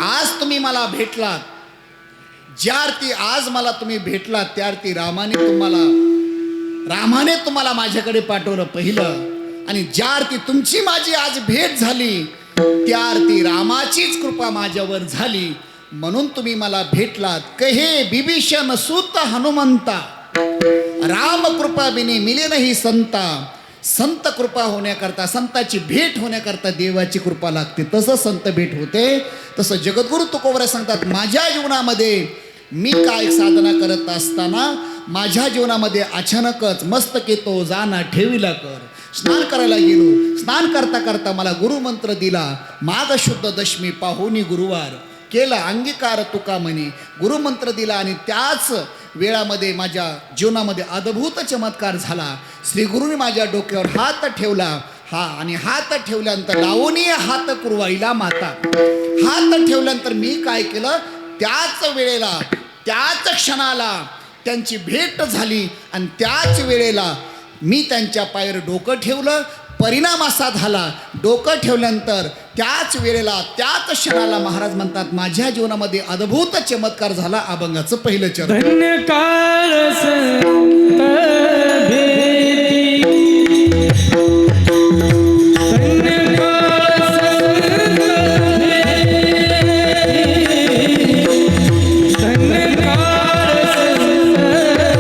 आज तुम्ही मला भेटलात, ज्या अर्थी आज मला तुम्ही भेटलात त्या अर्थी रामाने तुम्हाला माझ्याकडे पाठवलं पहिलं, आणि ज्या अर्थी तुमची माझी आज भेट झाली त्या अर्थी रामाचीच कृपा माझ्यावर झाली, म्हणून तुम्ही मला भेटलात. कहे बिभीषण सूत हनुमंता, राम कृपा बिने मिले नाही संता. संत कृपा होण्याकरता, संताची भेट होण्याकरता देवाची कृपा लागते. तसं संत भेट होते. तसं जगद्गुरु तुकोबरे सांगतात, माझ्या जीवनामध्ये मी काय साधना करत असताना माझ्या जीवनामध्ये अचानकच मस्तके तो जाना ठेविला कर. स्नान करायला गेलो, स्नान करता करता मला गुरुमंत्र दिला, माघ शुद्ध दशमी पाहुणी गुरुवार केला अंगीकार तुका म्हणे. गुरुमंत्र दिला आणि त्याच वेळामध्ये माझ्या जीवनामध्ये अद्भुत चमत्कार झाला. श्री गुरुने माझ्या डोक्यावर हात ठेवला, हा आणि हात ठेवल्यानंतर लावणी हात कुरवाईला माता. हात ठेवल्यानंतर मी काय केलं, त्याच वेळेला त्याच क्षणाला त्यांची भेट झाली आणि त्याच वेळेला मी त्यांच्या पायावर डोकं ठेवलं. परिणाम असा झाला, डोकं ठेवल्यानंतर त्याच वेळेला त्याच क्षणाला महाराज म्हणतात माझ्या जीवनामध्ये अद्भुत चमत्कार झाला. अभंगाचं पहिलं चरण. धन्य काळ संत भेटी, धन्य काळ संत भेटी, धन्य काळ संत भेटी,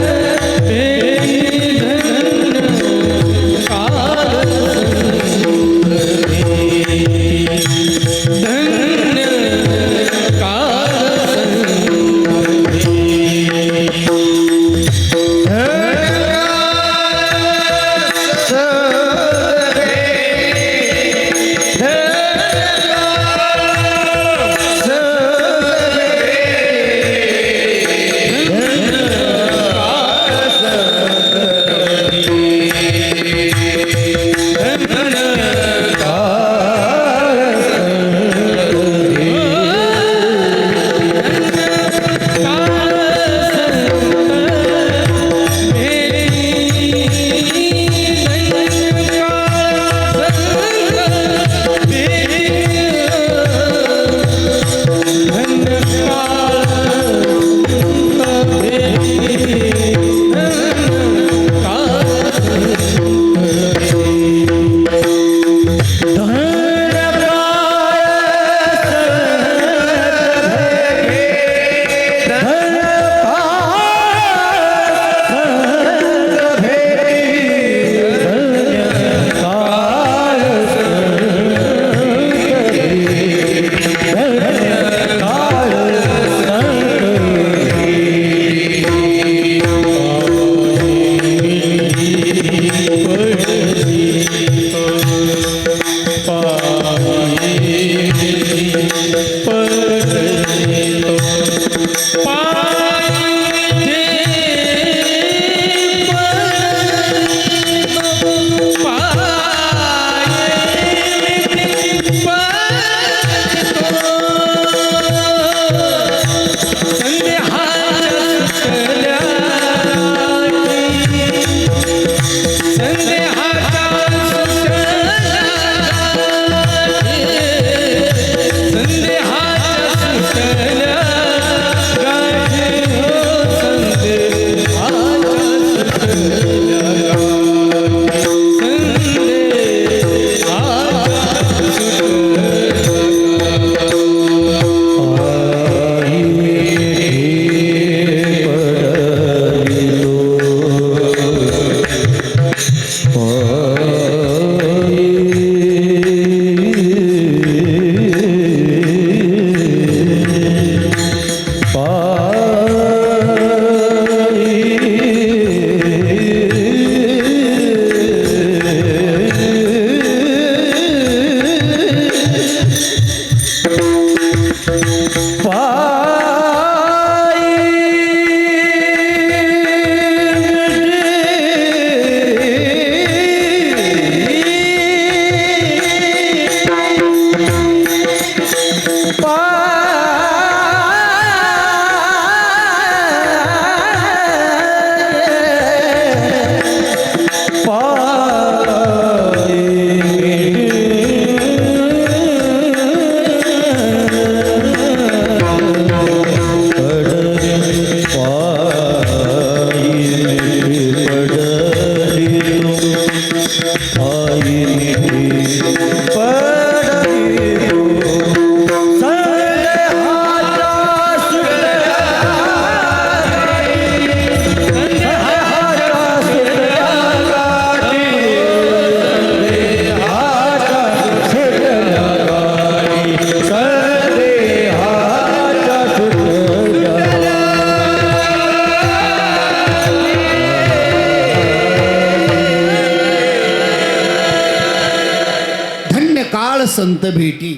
धन्य काळ संत भेटी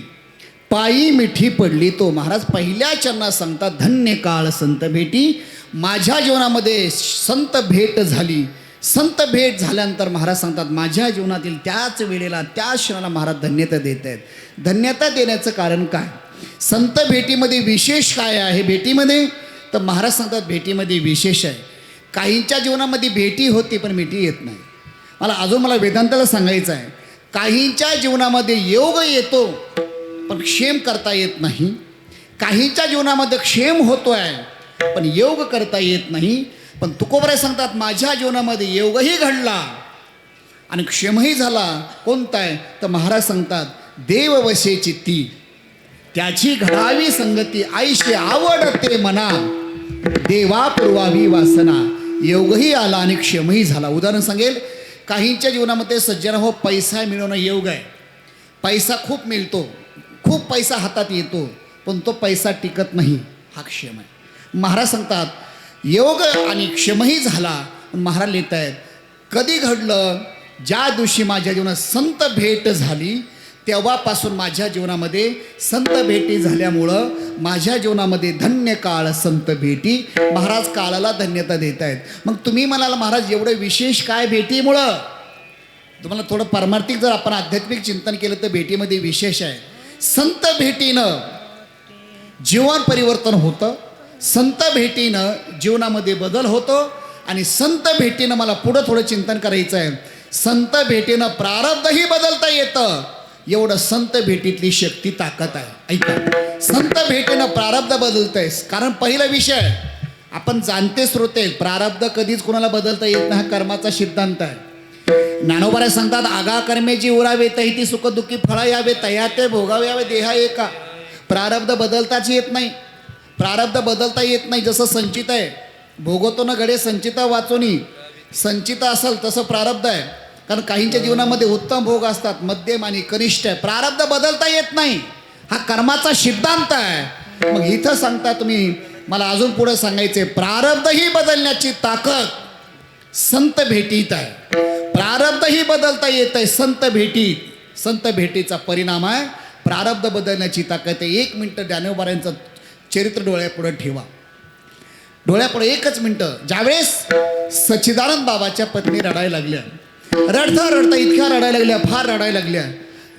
पायी मिठी पडली तो. महाराज पहिल्या चरणात सांगतात धन्य काळ संत भेटी. माझ्या जीवनामध्ये संत भेट झाली. संत भेट झाल्यानंतर महाराज सांगतात माझ्या जीवनातील त्याच वेळेला त्या क्षणाला महाराज धन्यता देत आहेत. धन्यता देण्याचं कारण काय? संत भेटीमध्ये विशेष काय आहे भेटीमध्ये? तर महाराज सांगतात भेटीमध्ये विशेष आहे. काहींच्या जीवनामध्ये भेटी होती पण मिठी येत नाही. मला वेदांताला सांगायचं आहे, काहींच्या जीवनामध्ये योग येतो पण क्षेम करता येत नाही. काहींच्या जीवनामध्ये क्षेम होतो आहे पण योग करता येत नाही. पण तुकोबराय सांगतात माझ्या जीवनामध्ये योगही घडला आणि क्षेमही झाला. कोणता आहे? तर महाराज सांगतात देववशेची ती त्याची घडावी संगती आईशी आवडते मना देवा पुरवावी वासना. योगही आला आणि क्षेमही झाला. उदाहरण सांगेल, काहींच्या जीवनामध्ये सज्जन हो पैसा मिळवणं योग आहे. पैसा खूप मिळतो, खूप पैसा हातात येतो पण तो पैसा टिकत नाही, हा क्षेम आहे. महाराज सांगतात योग आणि क्षेमही झाला. महाराज लिहित आहेत कधी घडलं? ज्या दिवशी माझ्या जीवनात संत भेट झाली तेव्हापासून माझ्या जीवनामध्ये संत भेटी झाल्यामुळं माझ्या जीवनामध्ये धन्य काळ संत भेटी. महाराज काळाला धन्यता देत आहेत. मग तुम्ही म्हणाल महाराज एवढं विशेष काय भेटीमुळं? तुम्हाला थोडं पारमार्थिक जर आपण आध्यात्मिक चिंतन केलं तर भेटीमध्ये विशेष आहे. संत भेटीनं जीवन परिवर्तन होतं, संत भेटीनं जीवनामध्ये बदल होतो आणि संत भेटीनं मला पुढं थोडं चिंतन करायचं आहे. संत भेटीनं प्रारब्धही बदलता येतं. एवढं संत भेटीतली शक्ती ताकद आहे. ऐका, संत भेटीनं प्रारब्ध बदलतंय. कारण पहिला विषय आपण जाणते श्रोते, प्रारब्ध कधीच कोणाला बदलता येत नाही, हा कर्माचा सिद्धांत आहे. ज्ञानोबा सांगतात आगा कर्मेची उरावे तही ती सुख दुःखी फळा यावे तया ते भोगावे यावे देहा एका. प्रारब्ध बदलताच येत नाही, प्रारब्ध बदलता येत नाही. जसं संचित आहे, भोगतो ना गडे संचिता वाचोनी. संचित असेल तसं प्रारब्ध आहे. कारण काहींच्या जीवनामध्ये उत्तम भोग असतात, मध्यम आणि कनिष्ठ आहे. प्रारब्ध बदलता येत नाही, हा कर्माचा सिद्धांत आहे. मग इथं सांगता तुम्ही, मला अजून पुढे सांगायचे, प्रारब्धही बदलण्याची ताकद संत भेटीत आहे. प्रारब्धही बदलता येत आहे संत भेटीत. संत भेटीचा परिणाम आहे प्रारब्ध बदलण्याची ताकद आहे. 1 मिनिट ज्ञानोबारांचं चरित्र डोळ्यापुढे ठेवा. डोळ्यापुढे 1च मिनिटं. ज्यावेळेस सच्चिदानंद बाबाच्या पत्नी रडायला लागल्या, रडता इतक्या रडायला लागल्या, फार रडायला लागल्या.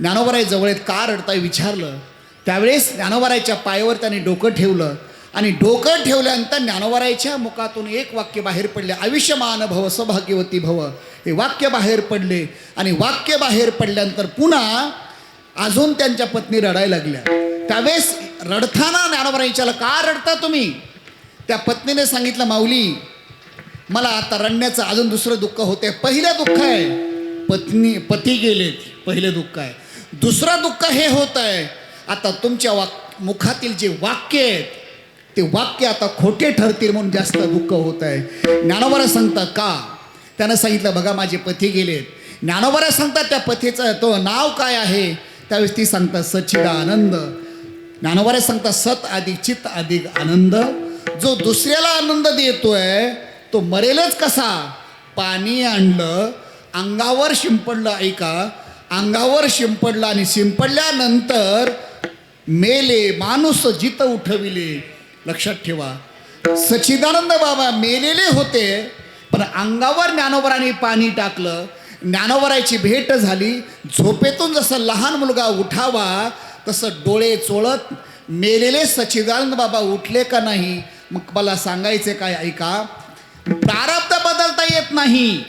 ज्ञानोबाराय जवळ आहेत, का रडताय विचारलं. त्यावेळेस ज्ञानोबारायच्या पायावर त्यांनी डोकं ठेवलं आणि डोकं ठेवल्यानंतर ज्ञानोबारायच्या मुखातून एक वाक्य बाहेर पडले, आयुष्यमान भव सौभाग्यवती भव. हे वाक्य बाहेर पडले आणि वाक्य बाहेर पडल्यानंतर पुन्हा अजून त्यांच्या पत्नी रडायला लागल्या. त्यावेळेस रडताना ज्ञानोबाराय विचारलं का रडता तुम्ही? त्या पत्नीने सांगितलं माऊली मला आता रडण्याचं अजून दुसरं दुःख होते. पहिलं दुःख आहे पती गेलेत, पहिलं दुःख आहे. दुसरं दुःख हे होत आहे आता तुमच्या मुखातील जे वाक्य आहेत ते वाक्य आता खोटे ठरतील म्हणून जास्त दुःख होत आहे. ज्ञानोबा सांगतात का? त्यानं सांगितलं बघा माझे पती गेलेत. ज्ञानोबा सांगतात त्या पतीचं तो नाव काय आहे? त्यावेळेस ती सांगतात सच्चिदानंद. ज्ञानोबा सांगतात सत अधिक चित्त अधिक आनंद. जो दुसऱ्याला आनंद देतोय तो मरेलच कसा? पाणी आणलं अंगावर शिंपडलं, ऐका, अंगावर शिंपडलं आणि शिंपडल्यानंतर मेले माणूस जित उठविले. लक्षात ठेवा, सच्चिदानंद बाबा मेलेले होते पण अंगावर ज्ञानोबरांनी पाणी टाकलं. ज्ञानोबराची भेट झाली. झोपेतून जसं लहान मुलगा उठावा तसं डोळे चोळत मेलेले सच्चिदानंद बाबा उठले का नाही? मग मला सांगायचे काय, ऐका, प्रारब्ध बदलता येत नाही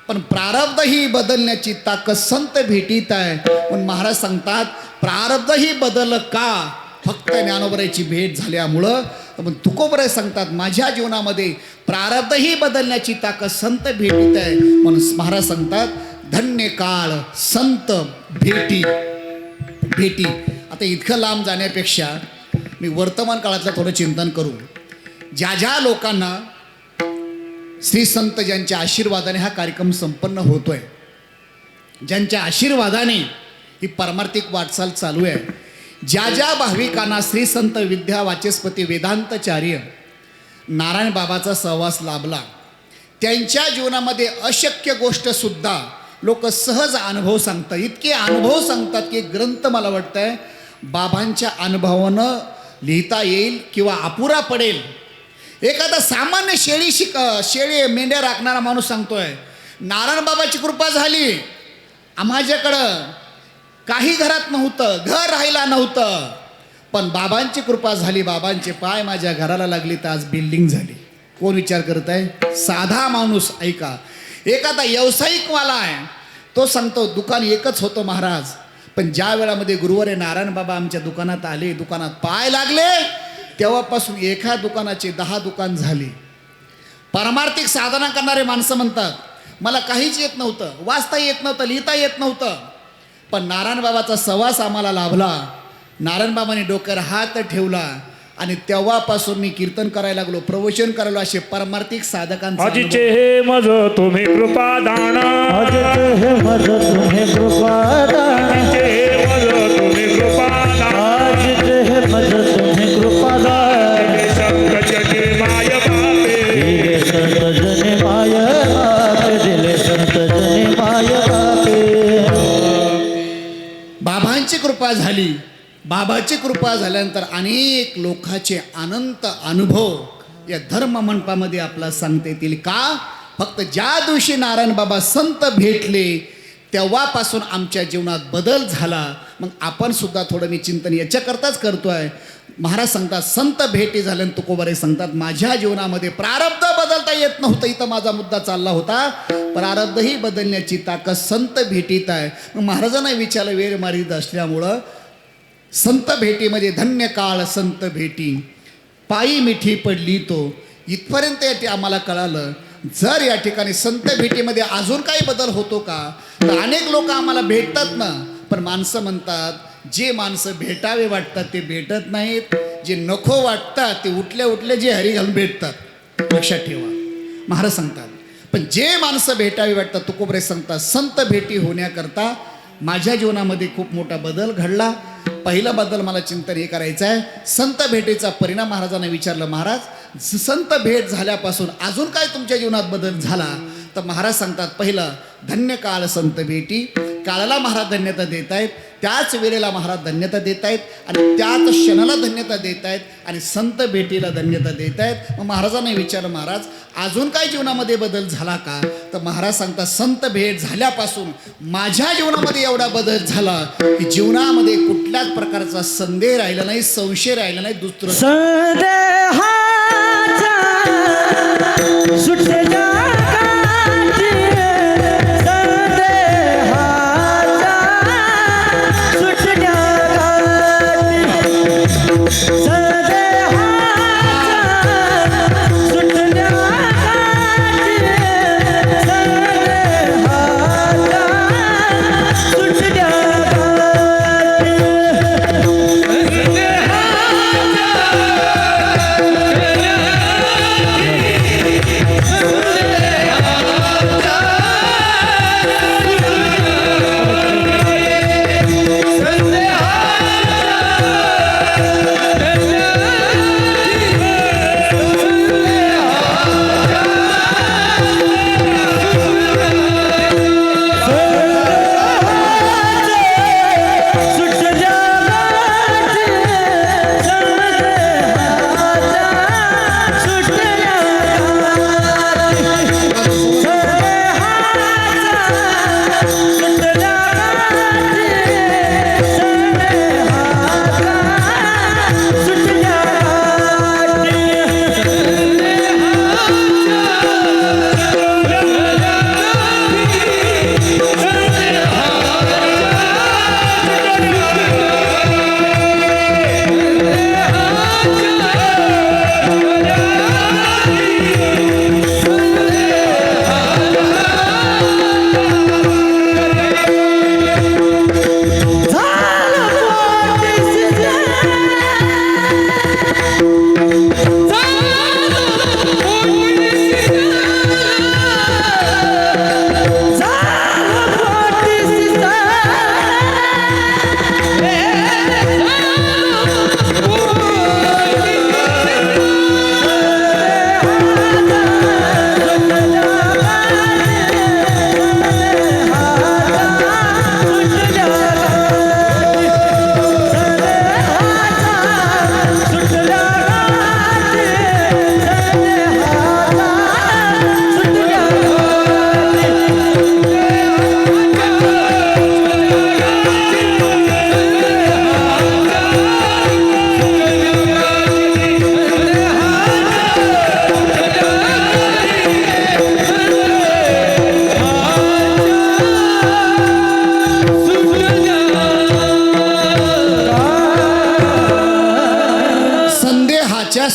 पण प्रारब्ध ही बदलण्याची ताकद संत भेटीत आहे. पण महाराज सांगतात प्रारब्धही बदल का? फक्त ज्ञानोबराची भेट झाल्यामुळं. पण तुकोबराय सांगतात माझ्या जीवनामध्ये प्रारब्धही बदलण्याची ताकद संत भेटीत आहे. म्हणून महाराज सांगतात धन्य काळ संत भेटी. आता इतकं लांब जाण्यापेक्षा मी वर्तमान काळातलं थोडं चिंतन करू. ज्या ज्या लोकांना श्री संत ज्यांच्या आशीर्वादाने हा कार्यक्रम संपन्न होतोय, ज्यांच्या आशीर्वादाने ही परमार्थिक वाटचाल चालू आहे, ज्या ज्या भाविकांना श्री संत विद्या वाचस्पती वेदांतचार्य नारायण बाबाचा सहवास लाभला, त्यांच्या जीवनामध्ये अशक्य गोष्ट सुद्धा लोक सहज अनुभव सांगतात. इतके अनुभव सांगतात की ग्रंथ मला वाटतंय बाबांच्या अनुभवानं लिहिता येईल किंवा अपुरा पडेल. एखादा सामान्य शेळी मेंढ्या राखणारा माणूस सांगतोय नारायणबाबाची कृपा झाली. माझ्याकडं काही घरात नव्हतं, घर राहायला नव्हतं, पण बाबांची कृपा झाली. बाबांचे पाय माझ्या घराला लागली तर आज बिल्डिंग झाली. कोण विचार करत आहे? साधा माणूस. ऐका, एखादा व्यावसायिकवाला आहे, तो सांगतो दुकान एकच होतं महाराज, पण ज्या वेळामध्ये गुरुवारी नारायण बाबा आमच्या दुकानात आले, दुकानात पाय लागले, तेव्हापासून एका दुकानाचे 10 दुकान झाली. पारमार्थिक साधना करणारे माणसं म्हणतात मला काहीच येत नव्हतं, वाचता येत नव्हतं, लिहिता येत नव्हतं, पण नारायण बाबाचा सहवास आम्हाला लाभला. नारायण बाबांनी डोक्यावर हात ठेवला आणि तेव्हापासून मी कीर्तन करायला लागलो, प्रवचन करायला. असे पारमार्थिक साधकांचा आजीचे हे मज तुम्ही कृपा दान, आजीचे हे मज तुम्ही कृपा दान, आजीचे हे मज तुम्ही कृपा दान, आजीचे हे मज तुम्ही कृपा दान, दिले संत जनी माय बापे, दिले संत जने माय बापे, दिले संत जने माय बापे. बाबांची कृपा झाली. बाबाची कृपा झाल्यानंतर अनेक लोकांचे अनंत अनुभव या धर्म मंडपामध्ये आपला सांगता येतील. का? फक्त ज्या दिवशी नारायण बाबा संत भेटले तेव्हापासून आमच्या जीवनात बदल झाला. मग आपण सुद्धा थोडं मी चिंतन याच्याकरताच करतोय. महाराज सांगतात संत भेटी झाल्यानं तुकोबारे सांगतात माझ्या जीवनामध्ये प्रारब्ध बदलता येत नव्हतं. इथं माझा मुद्दा चालला होता. प्रारब्धही बदलण्याची ताकद संत भेटीत आहे. मग महाराजांना विचारलं वेळ मारीत असल्यामुळं संत भेटीमध्ये धन्य काळ संत भेटी पायी मिठी पडली तो. इथपर्यंत या आम्हाला कळालं. जर या ठिकाणी संत भेटीमध्ये अजून काही बदल होतो का? तर अनेक लोक आम्हाला भेटतात ना, पण माणसं म्हणतात जे माणसं भेटावे वाटतात ते भेटत नाहीत, जे नको वाटतात ते उठल्या उठल्या जे हरी घालून भेटतात. लक्षात ठेवा. महाराज सांगतात पण जे माणसं भेटावी वाटतात तुकोबरे सांगतात संत भेटी होण्याकरता माझ्या जीवनामध्ये खूप मोठा बदल घडला. पहिला बदल मला चिंतन हे करायचं आहे. संत भेटीचा परिणाम महाराजांना विचारलं महाराज संत भेट झाल्यापासून अजून काय तुमच्या जीवनात बदल झाला? तर महाराज सांगतात पहिलं धन्य काळ संत भेटी. काळाला महाराज धन्यता देत आहेत, त्याच वेळेला महाराज धन्यता देत आहेत आणि त्याच क्षणाला धन्यता देत आहेत आणि संत भेटीला धन्यता देत आहेत. मग महाराजांनी विचारलं महाराज अजून काय जीवनामध्ये बदल झाला का? तर महाराज सांगतात संत भेट झाल्यापासून माझ्या जीवनामध्ये एवढा बदल झाला की जीवनामध्ये कुठल्याच प्रकारचा संदेह राहिला नाही, संशय राहिला नाही. दुसरं संदेहाचा सुटते जगाची, संदेहाचा सुटते जगाची, संदेहाचा सुटते जगाची, संदेहाचा सुटते जगाची.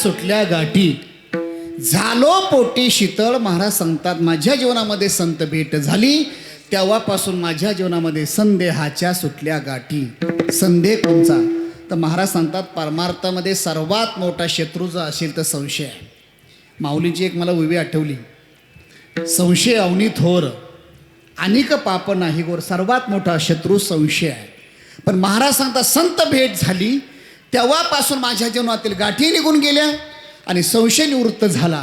सुटल्या गाठी झालो पोटी शीतळ. महाराज सांगतात माझ्या जीवनामध्ये संत भेट झाली तेव्हापासून माझ्या जीवनामध्ये संदेहाच्या सुटल्या गाठी. संदेह कोणचा? तर महाराज सांगतात परमार्थामध्ये सर्वात मोठा शत्रू जो असेल तर संशय आहे. माऊलीची एक मला उभी आठवली. संशय अवनी थोर अनेक पाप नाही गोर. सर्वात मोठा शत्रू संशय आहे. पण महाराज सांगतात संत भेट झाली तेव्हापासून माझ्या जीवनातील गाठी निघून गेल्या आणि संशय निवृत्त झाला.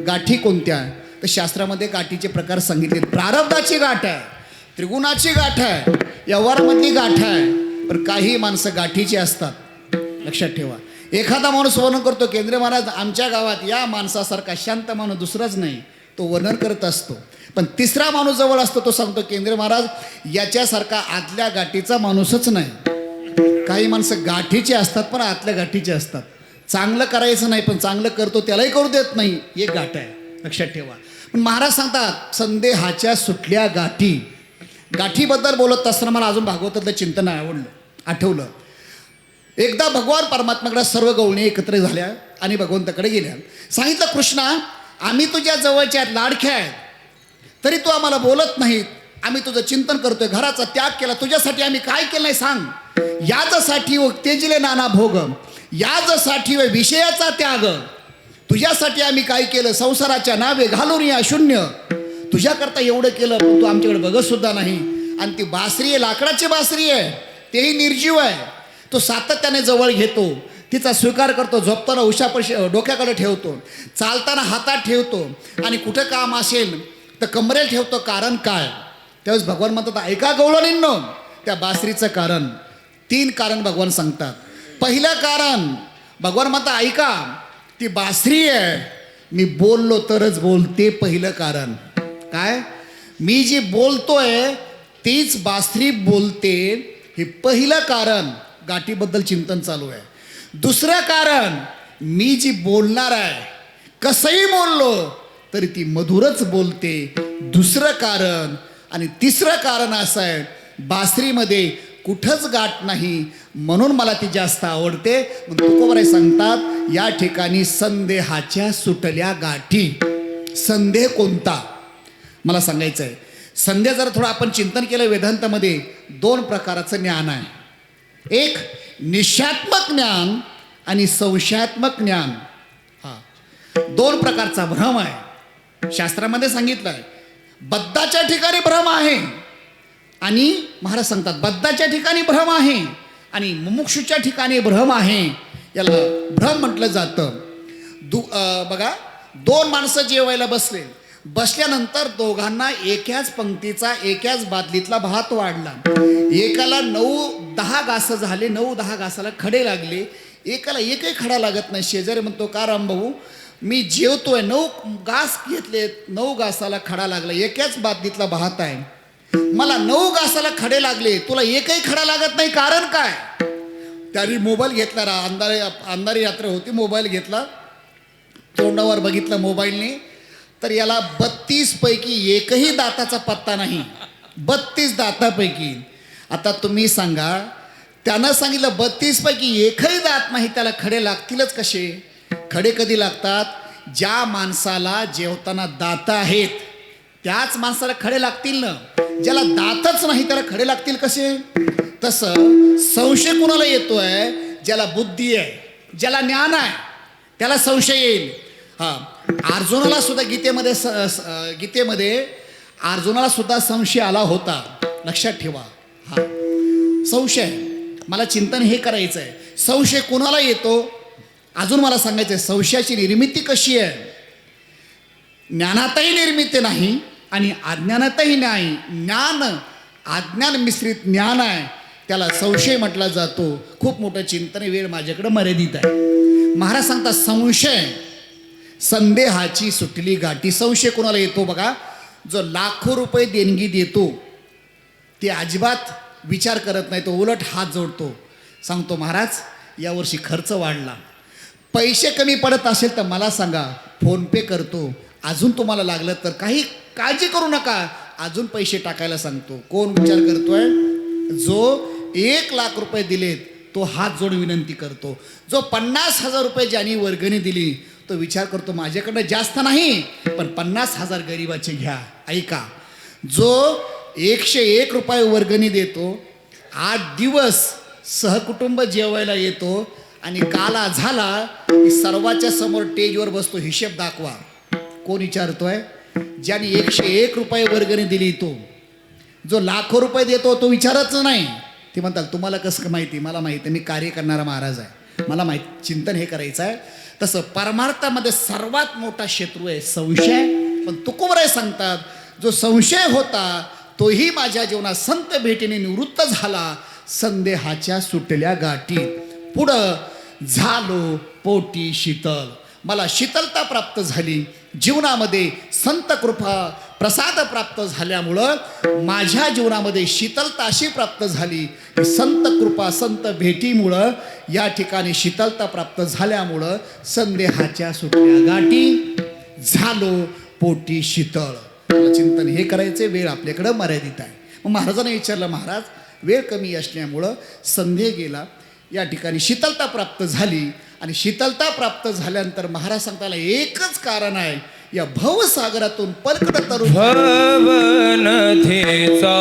गाठी कोणत्या? तर शास्त्रामध्ये गाठीचे प्रकार सांगितले. प्रारब्धाची गाठ आहे, त्रिगुणाची गाठ आहे, व्यवहारामधली गाठ आहे. पण काही माणसं गाठीची असतात. लक्षात ठेवा. एखादा माणूस वर्णन करतो केंद्रे महाराज आमच्या गावात या माणसासारखा शांत माणूस दुसराच नाही, तो वर्णन करत असतो. पण तिसरा माणूस जवळ असतो तो सांगतो केंद्रे महाराज याच्यासारखा आतल्या गाठीचा माणूसच नाही. काही माणसं गाठीचे असतात पण आतल्या गाठीचे असतात. चांगलं करायचं नाही पण चांगलं करतो त्यालाही करू देत नाही. एक गाठ आहे. लक्षात ठेवा. पण महाराज सांगतात संदेहाच्या सुटल्या गाठी. गाठीबद्दल बोलत असताना मला अजून भागवतातलं चिंतन आठवलं. एकदा भगवान परमात्म्याकडे सर्व गवळणी एकत्र झाल्या आणि भगवंताकडे गेल्या. सांगितलं कृष्णा आम्ही तुझ्या जवळच्या आहेत, लाडक्या आहेत, तरी तू आम्हाला बोलत नाहीत. आम्ही तुझं चिंतन करतोय, घराचा त्याग केला, तुझ्यासाठी आम्ही काय केलं नाही सांग. याजसाठी तेजिले नाना भोग, याजसाठी विषयाचा त्याग, तुझ्यासाठी आम्ही काय केलं. संसाराच्या नावे घालून या शून्य, तुझ्याकरता एवढं केलं पण तू आमच्याकडे बघत सुद्धा नाही. आणि ती बासरी आहे, लाकडाची बासरी आहे, तेही निर्जीव आहे. तो सातत्याने जवळ घेतो, तिचा स्वीकार करतो, झोपताना उशापाशी डोक्याकडे ठेवतो, चालताना हातात ठेवतो आणि कुठं काम असेल तर कमरेला ठेवतो. कारण काय? त्यावेळेस भगवान म्हणतात ऐका गवळणींनो त्या बासरीचं कारण. 3 कारण भगवान सांगतात. पहिलं कारण भगवान म्हणतात ऐका ती बासरी आहे, मी बोललो तरच बोलते. पहिलं कारण काय? मी जी बोलतोय तीच बासरी बोलते. हे पहिलं कारण. गाठीबद्दल चिंतन चालू आहे. दुसरं कारण मी जी बोलणार आहे कसंही बोललो तरी ती मधुरच बोलते. दुसरं कारण. आणि तिसरं कारण असं आहे बासरीमध्ये कुठंच गाठ नाही म्हणून मला ती जास्त आवडते. तुकोबाराय सांगतात या ठिकाणी संदेहाच्या सुटल्या गाठी. संदेह कोणता मला सांगायचं आहे. संदेह जर थोडं आपण चिंतन केलं वेदांतामध्ये 2 प्रकारचं ज्ञान आहे. एक निश्चयात्मक ज्ञान आणि संशयात्मक ज्ञान. हा 2 प्रकारचा भ्रम आहे. शास्त्रामध्ये सांगितलं आहे बद्धाच्या ठिकाणी भ्रम आहे आणि महाराज सांगतात बद्धाच्या ठिकाणी भ्रम आहे आणि मुमुक्षूच्या ठिकाणी भ्रम आहे. याला भ्रम म्हटलं जातं. बघा 2 माणसं जेवायला बसल्यानंतर दोघांना एकाच पंक्तीचा एकाच बादलीतला भात वाढला. एकाला 9-10 घासं झाले, 9-10 घासाला खडे लागले, एकाला एकही खडा लागत नाही. शेजारी म्हणतो का रामभाऊ मी जेवतोय 9 घास घेतले, 9 घासाला खडा लागला, एकाच बादलीतला भात आहे, मला 9 घासाला खडे लागले, तुला एकही खडा लागत नाही, कारण काय? त्याने मोबाईल घेतला. अंधारी रात्र होती, मोबाईल घेतला, तोंडावर बघितलं मोबाईलने तर याला 32 पैकी एकही दाताचा पत्ता नाही. 32 दातापैकी. आता तुम्ही सांगा त्यानं सांगितलं 32 पैकी एकही दात नाही, त्याला खडे लागतीलच कसे? खडे कधी लागतात? ज्या माणसाला जेवताना दात आहेत त्याच माणसाला खडे लागतील ना. ज्याला दातच नाही त्याला खडे लागतील कसे? तसं संशय कुणाला येतोय? ज्याला बुद्धी आहे, ज्याला ज्ञान आहे त्याला संशय येईल. हा अर्जुनाला सुद्धा गीतेमध्ये अर्जुनाला सुद्धा संशय आला होता. लक्षात ठेवा. हा संशय. मला चिंतन हे करायचं आहे. संशय कुणाला येतो अजून मला सांगायचं आहे. संशयाची निर्मिती कशी आहे? ज्ञानातही निर्मिती नाही आणि अज्ञानातही नाही. अज्ञान मिश्रित ज्ञान आहे त्याला संशय म्हटला जातो. खूप मोठं चिंतन वेळ माझ्याकडे मर्यादित आहे. महाराज सांगतात संशय संदेहाची सुटली गाठी. संशय कोणाला येतो बघा? जो लाखो रुपये देणगी देतो ते अजिबात विचार करत नाही, तो उलट हात जोडतो, सांगतो महाराज यावर्षी खर्च वाढला, पैसे कमी पडत असेल तर मला सांगा, फोनपे करतो, अजून तुम्हाला लागलं तर काही काळजी करू नका, अजून पैसे टाकायला सांगतो. कोण विचार करतोय? जो 1 लाख रुपये दिलेत तो हात जोडून विनंती करतो. जो 50,000 रुपये ज्यांनी वर्गणी दिली तो विचार करतो माझ्याकडनं जास्त नाही पण 50,000 गरिबाचे घ्या. ऐका, जो 101 रुपये वर्गणी देतो, 8 दिवस सहकुटुंब जेवायला येतो आणि काला झाला की सर्वाच्या समोर स्टेजवर बसतो, हिशेब दाखवा. कोण विचारतोय? ज्याने 101 रुपये वर्गणी दिली तो. जो लाखो रुपये देतो तो विचारच नाही. ते म्हणतात तुम्हाला कसं माहिती? मला माहिती, मी कार्य करणारा महाराज आहे, मला माहिती, चिंतन हे करायचं आहे. तसं परमार्थामध्ये सर्वात मोठा शत्रू आहे संशय. पण तुकोबराय सांगतात जो संशय होता तोही माझ्या जीवनात संत भेटीने निवृत्त झाला. संदेहाच्या सुटल्या गाठी, पुढं झालो पोटी शीतल. मला शीतलता प्राप्त झाली जीवनामध्ये. संत कृपा प्रसाद प्राप्त झाल्यामुळं माझ्या जीवनामध्ये शीतलता अशी प्राप्त झाली की संत कृपा संत भेटीमुळं या ठिकाणी शीतलता प्राप्त झाल्यामुळं संदेहाच्या सुटल्या गाठी, झालो पोटी शीतल. मला चिंतन हे करायचे, वेळ आपल्याकडं मर्यादित आहे. मग महाराजांनी विचारलं, महाराज वेळ कमी असल्यामुळं संदेह गेला, या ठिकाणी शीतलता प्राप्त झाली. आणि शीतलता प्राप्त झाल्यानंतर महाराज सांगताना एकच कारण आहे, या भवसागरातून पलकड तरुण भवनथेचा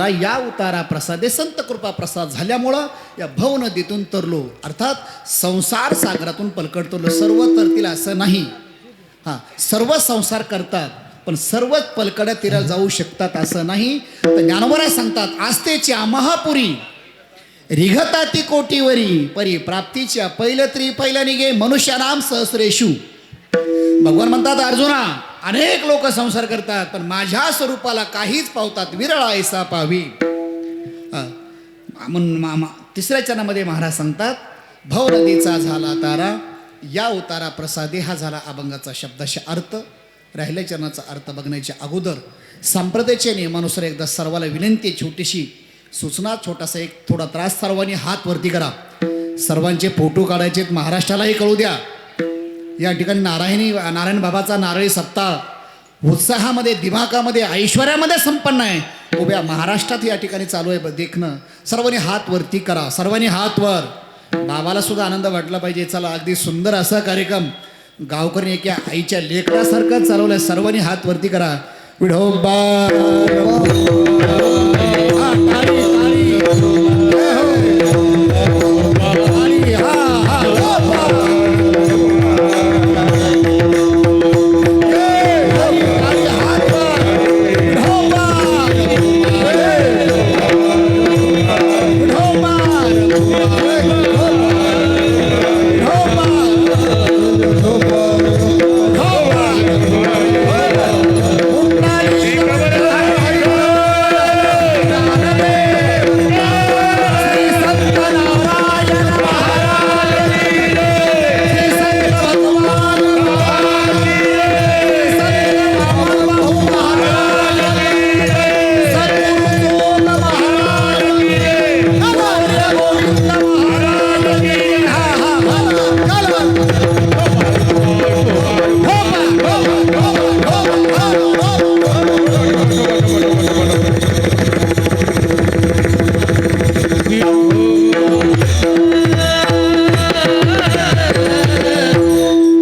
या उतारा प्रसादे संत कृपा प्रसाद झाल्यामुळं या भव नदीतून तरलो, अर्थात संसार सागरातून पलकड तरलो. सर्व तरतील असं नाही. हां, सर्व संसार करतात पण सर्वच पलकड्या तीराला जाऊ शकतात असं नाही. तर ज्ञानोबराय सांगतात आस्तेची महापुरी रिघता ती कोटीवरी परी प्राप्तीच्या पहिल्या निघे मनुष्य नाम सहस्रेशू. भगवान म्हणतात अर्जुना, अनेक लोक संसार करतात पण माझ्या स्वरूपाला काहीच पावतात, विरळा ऐसा पावी. तिसऱ्या चरणामध्ये महाराज सांगतात भव नदीचा झाला तारा, या उतारा प्रसादे. हा झाला अभंगाचा शब्दाचा अर्थ. राहिल्या चरणाचा अर्थ बघण्याच्या अगोदर संप्रदायाच्या नियमानुसार एकदा सर्वाला विनंती, छोटीशी सूचना, छोटासा एक थोडा त्रास. सर्वांनी हात वरती करा. सर्वांचे फोटो काढायचे, महाराष्ट्रालाही कळू द्या. या ठिकाणी नारायण बाबाचा नारळी सप्ताह उत्साहामध्ये, दिमागामध्ये, ऐश्वर्यामध्ये संपन्न आहे. उभ्या महाराष्ट्रात या ठिकाणी चालू आहे देखणं. सर्वांनी हात वरती करा. सर्वांनी हात वर. बाबाला सुद्धा आनंद वाटला पाहिजे. चला, अगदी सुंदर असा कार्यक्रम गावकरी एका आईच्या लेकरासारखं चालवलं. सर्वांनी हात वरती करा. विठोबा हा, टाळी, टाळी. टाळी, हा, हा, विठोबा. टाळी, टाळी, हात वर. विठोबा. विठोबा.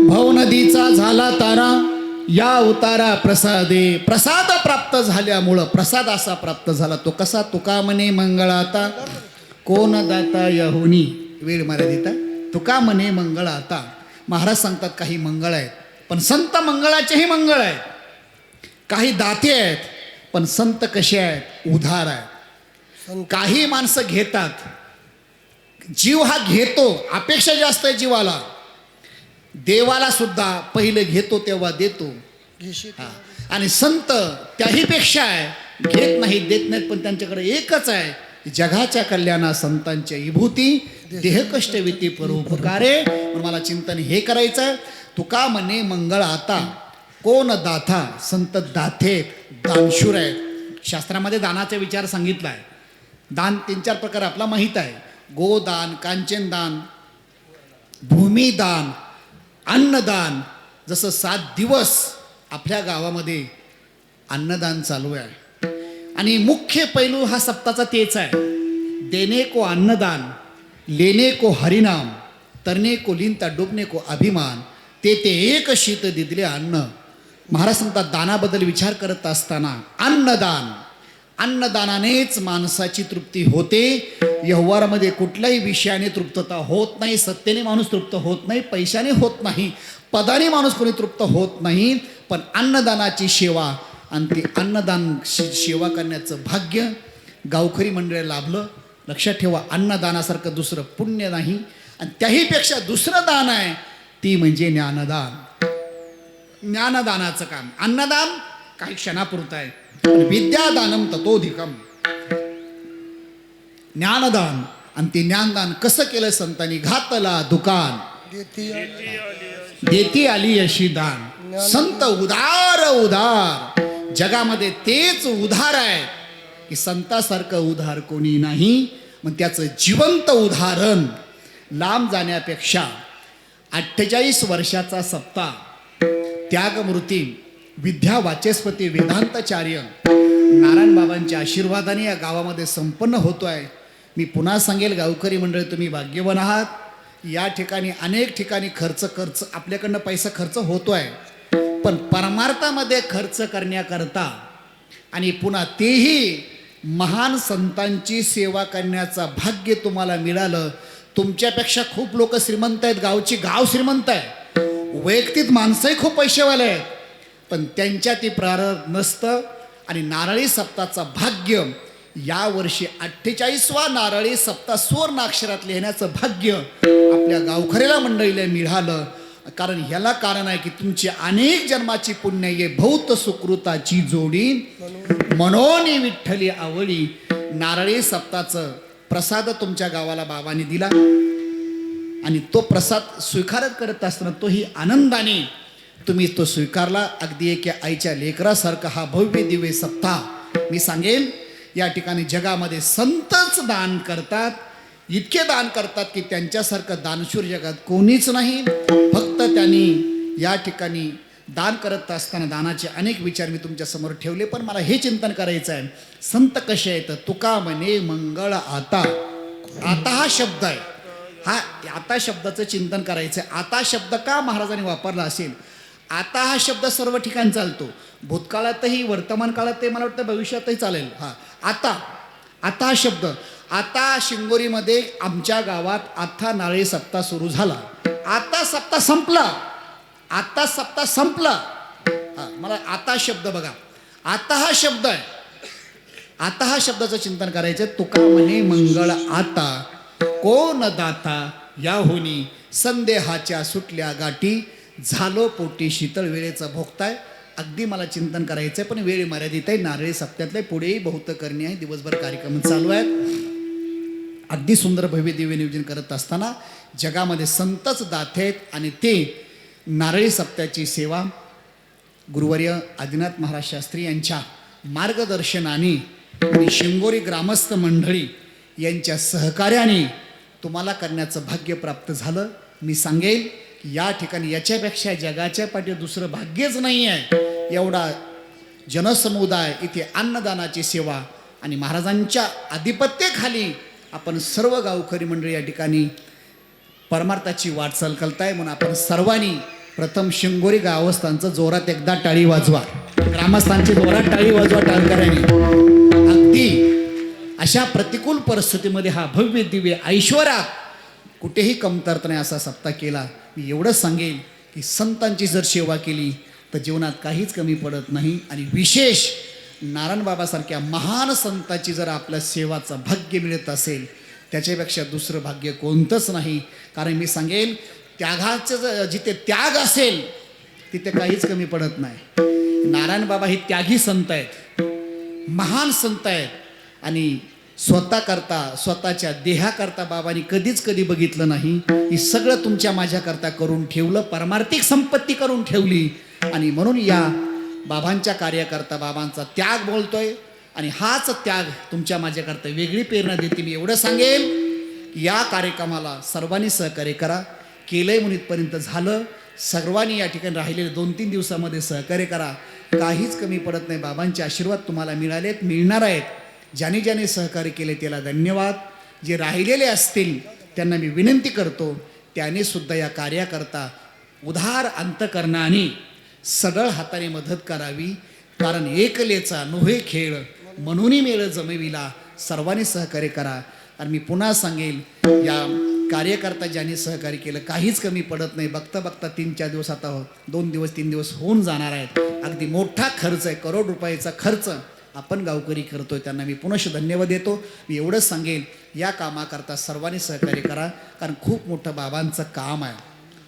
भवनदीचा झाला तारा या उतारा प्रसादे. प्रसाद प्राप्त झाल्यामुळं प्रसाद असा प्राप्त झाला तो कसा. तुका म्हणे मंगळाता कोण दाता यहोनी. वेळ मर्यादिता. तुका म्हणे मंगळाता. महाराज सांगतात काही मंगळ आहेत पण संत मंगळाचेही मंगळ आहेत. काही दाते आहेत पण संत कसे आहेत उधार आहेत. काही माणसं घेतात. जीव हा घेतो. अपेक्षा जास्त आहे जीवाला. देवाला सुद्धा पहिले घेतो तेव्हा देतो. हा. आणि संत त्याही पेक्षा आहे. घेत नाहीत देत नाहीत पण त्यांच्याकडे एकच आहे. जगाच्या कल्याणा संतांच्या विभूती देहकष्ट विती परोपकारे. पण मला चिंतन हे करायचं आहे. तुका म्हणे मंगळ आता कोण दाथा. संत दाथे दानशूर आहेत. शास्त्रामध्ये दानाचा विचार सांगितला आहे. दान 3-4 प्रकार आपला माहीत आहे. गोदान, कांचनदान, भूमिदान, अन्नदान. जसं 7 दिवस आपल्या गावामध्ये अन्नदान चालू आहे आणि मुख्य पैलू हा सप्ताचा तेच आहे. देणे को अन्नदान, लेने को हरिनाम, तरणे को लिंता, डुबणे को अभिमान, ते एक शीत दिदले अन्न. महाराज सांगतात दानाबद्दल विचार करत असताना अन्नदान. अन्नदानानेच माणसाची तृप्ती होते. व्यवहारामध्ये कुठल्याही विषयाने तृप्तता होत नाही. सत्तेने माणूस तृप्त होत नाही. पैशाने होत नाही. पदाने माणूस कोणी तृप्त होत नाही. पण अन्नदानाची सेवा आणि ती अन्नदान सेवा करण्याचं भाग्य गावकरी मंडळी लाभलं. लक्षात ठेवा अन्नदानासारखं दुसरं पुण्य नाही. आणि त्याहीपेक्षा दुसरं दान आहे ती म्हणजे ज्ञानदान. ज्ञानदानाचं काम. अन्नदान काही क्षणापुरतं आहे. विद्यादानम ततोधिकम. ज्ञानदान आणि ते ज्ञानदान कसं केलं संतांनी. घातला दुकान देती आली अशी दान. संत उदार उदार. जगामध्ये तेच उदार आहे की संतासारखं उदार कोणी नाही. मग त्याचं जिवंत उदाहरण लांब जाण्यापेक्षा 48 वर्षाचा सप्ताह त्यागमूर्ती विद्या वाचस्पती वेदांताचार्य नारायण बाबांच्या आशीर्वादाने या गावामध्ये संपन्न होतो आहे. मी पुन्हा सांगेल गावकरी मंडळी तुम्ही भाग्यवान आहात. या ठिकाणी अनेक ठिकाणी खर्च आपल्याकडनं पैसा खर्च होतो आहे. पण परमार्थामध्ये खर्च करण्याकरता आणि पुन्हा तेही महान संतांची सेवा करण्याचं भाग्य तुम्हाला मिळालं. तुमच्यापेक्षा खूप लोक श्रीमंत आहेत. गाव श्रीमंत आहे. वैयक्तिक माणसंही खूप पैसेवाले आहेत. पण त्यांच्या ती प्रारंभ नसतं. आणि नारळी सप्ताचं भाग्य यावर्षी 48वा नारळी सप्ताह सुवर्ण अक्षरात लिहिण्याचं भाग्य आपल्या गावकऱ्याला मंडळीला मिळालं. कारण ह्याला कारण आहे की तुमची अनेक जन्माची पुण्य ये भौत सुकृताची जोडी मनोनी विठ्ठली आवळी. नारळी सप्ताचं प्रसाद तुमच्या गावाला बाबांनी दिला आणि तो प्रसाद स्वीकारत करत असताना तोही आनंदाने तुम्ही तो स्वीकारला. अगदी एक आईच्या लेकरासारखा हा भव्य दिव्य सप्ताह. मी सांगेल या ठिकाणी जगामध्ये संतच दान करतात. इतके दान करतात की त्यांच्यासारखं दानशूर जगात कोणीच नाही. फक्त त्यांनी या ठिकाणी दान करत असताना दानाचे अनेक विचार मी तुमच्या समोर ठेवले. पण मला हे चिंतन करायचं आहे संत कसे आहेत. तुका म्हणे मंगळ आता. आता हा शब्द आहे. हा आता शब्दाचं चिंतन करायचं आहे. आता शब्द का महाराजांनी वापरला असेल. आता हा शब्द सर्व ठिकाणी चालतो, भूतकाळातही, वर्तमान काळातही, मला वाटतं भविष्यातही चालेल. हा, आता, आता हा शब्द, आता शिंगोरीमध्ये आमच्या गावात आता नारळी सप्ताह सुरू झाला. आता सप्ताह संपला, आता सप्ताह संपला. हा, मला आता शब्द बघा, आता हा शब्द आहे. आता हा शब्दाचं चिंतन करायचं. तुका म्हणे मंगळ आता, कोण दाता याहुनी, संदेहाच्या सुटल्या गाठी, झालो पोटी शीतळ वेळेचा भोगताय. अगदी मला चिंतन करायचं आहे, पण वेळ मर्यादित आहे. नारळी सप्त्यातले पुढेही बहुत करणे आहे. दिवसभर कार्यक्रम चालू आहेत. अगदी सुंदर भव्य दिव्य नियोजन करत असताना जगामध्ये संतच दाते आहेत आणि ते नारळी सप्त्याची सेवा गुरुवर्य आदिनाथ महाराज शास्त्री यांच्या मार्गदर्शनाने आणि शिंगोरी ग्रामस्थ मंडळी यांच्या सहकार्याने तुम्हाला करण्याचं भाग्य प्राप्त झालं. मी सांगेल की या ठिकाणी याच्यापेक्षा जगाच्या पाठीवर दुसरं भाग्यच नाही आहे. एवढा जनसमुदाय इथे अन्नदानाची सेवा आणि महाराजांच्या आधिपत्याखाली आपण सर्व गावकरी मंडळी या ठिकाणी परमार्थाची वाटचाल करताय. म्हणून आपण सर्वांनी प्रथम शिंगोरी गावस्थांचं जोरात एकदा टाळी वाजवा, ग्रामस्थांची जोरात टाळी वाजवा टाळकऱ्यांनी. अगदी अशा प्रतिकूल परिस्थितीमध्ये हा भव्य दिव्य ऐश्वर्यात कुठेही कमतरता नाही असा सप्ताह केला. मी एवढंच सांगेल की संतांची जर सेवा केली तर जीवनात काहीच कमी पडत नाही. आणि विशेष नारायणबाबासारख्या महान संतांची जर आपल्या सेवाचं भाग्य मिळत असेल त्याच्यापेक्षा दुसरं भाग्य कोणतंच नाही. कारण मी सांगेल त्यागाचं जिथे त्याग असेल तिथे काहीच कमी पडत नाही. नारायणबाबा ही त्यागी संत आहेत, महान संत आहेत. आणि स्वतः करता, स्वतःच्या देहाकरता बाबांनी कधी बघितलं नाही. ही सगळं तुमच्या माझ्याकरता करून ठेवलं, परमार्थिक संपत्ती करून ठेवली. आणि म्हणून या बाबांच्या कार्याकरता बाबांचा त्याग बोलतोय. आणि हाच त्याग तुमच्या माझ्याकरता वेगळी प्रेरणा देते. मी एवढं सांगेल की या कार्यक्रमाला सर्वांनी सहकार्य करा. केलंय म्हणून इथपर्यंत झालं. सर्वांनी या ठिकाणी राहिलेले 2-3 दिवसामध्ये सहकार्य करा. काहीच कमी पडत नाही. बाबांचे आशीर्वाद तुम्हाला मिळालेत, मिळणार आहेत. ज्याने ज्याने सहकार्य केले त्याला धन्यवाद. जे राहिलेले असतील त्यांना मी विनंती करतो त्याने सुद्धा या कार्याकरता उदार अंतकरणाने सढळ हाताने मदत करावी. कारण एकलेचा नोहे खेळ म्हणून मेळ जमविला. सर्वांनी सहकार्य करा. आणि मी पुन्हा सांगेल या कार्यकर्ता ज्यांनी सहकार्य केलं काहीच कमी पडत नाही. बघता बघता 3-4 दिवस, आता 2 दिवस 3 दिवस होऊन जाणार आहेत. अगदी मोठा खर्च आहे, करोड रुपयाचा खर्च आपण गावकरी करतोय. त्यांना मी पुनश्च धन्यवाद देतो. मी एवढंच सांगेल या कामाकरता सर्वांनी सहकार्य करा. कारण खूप मोठं बाबांचं काम आहे.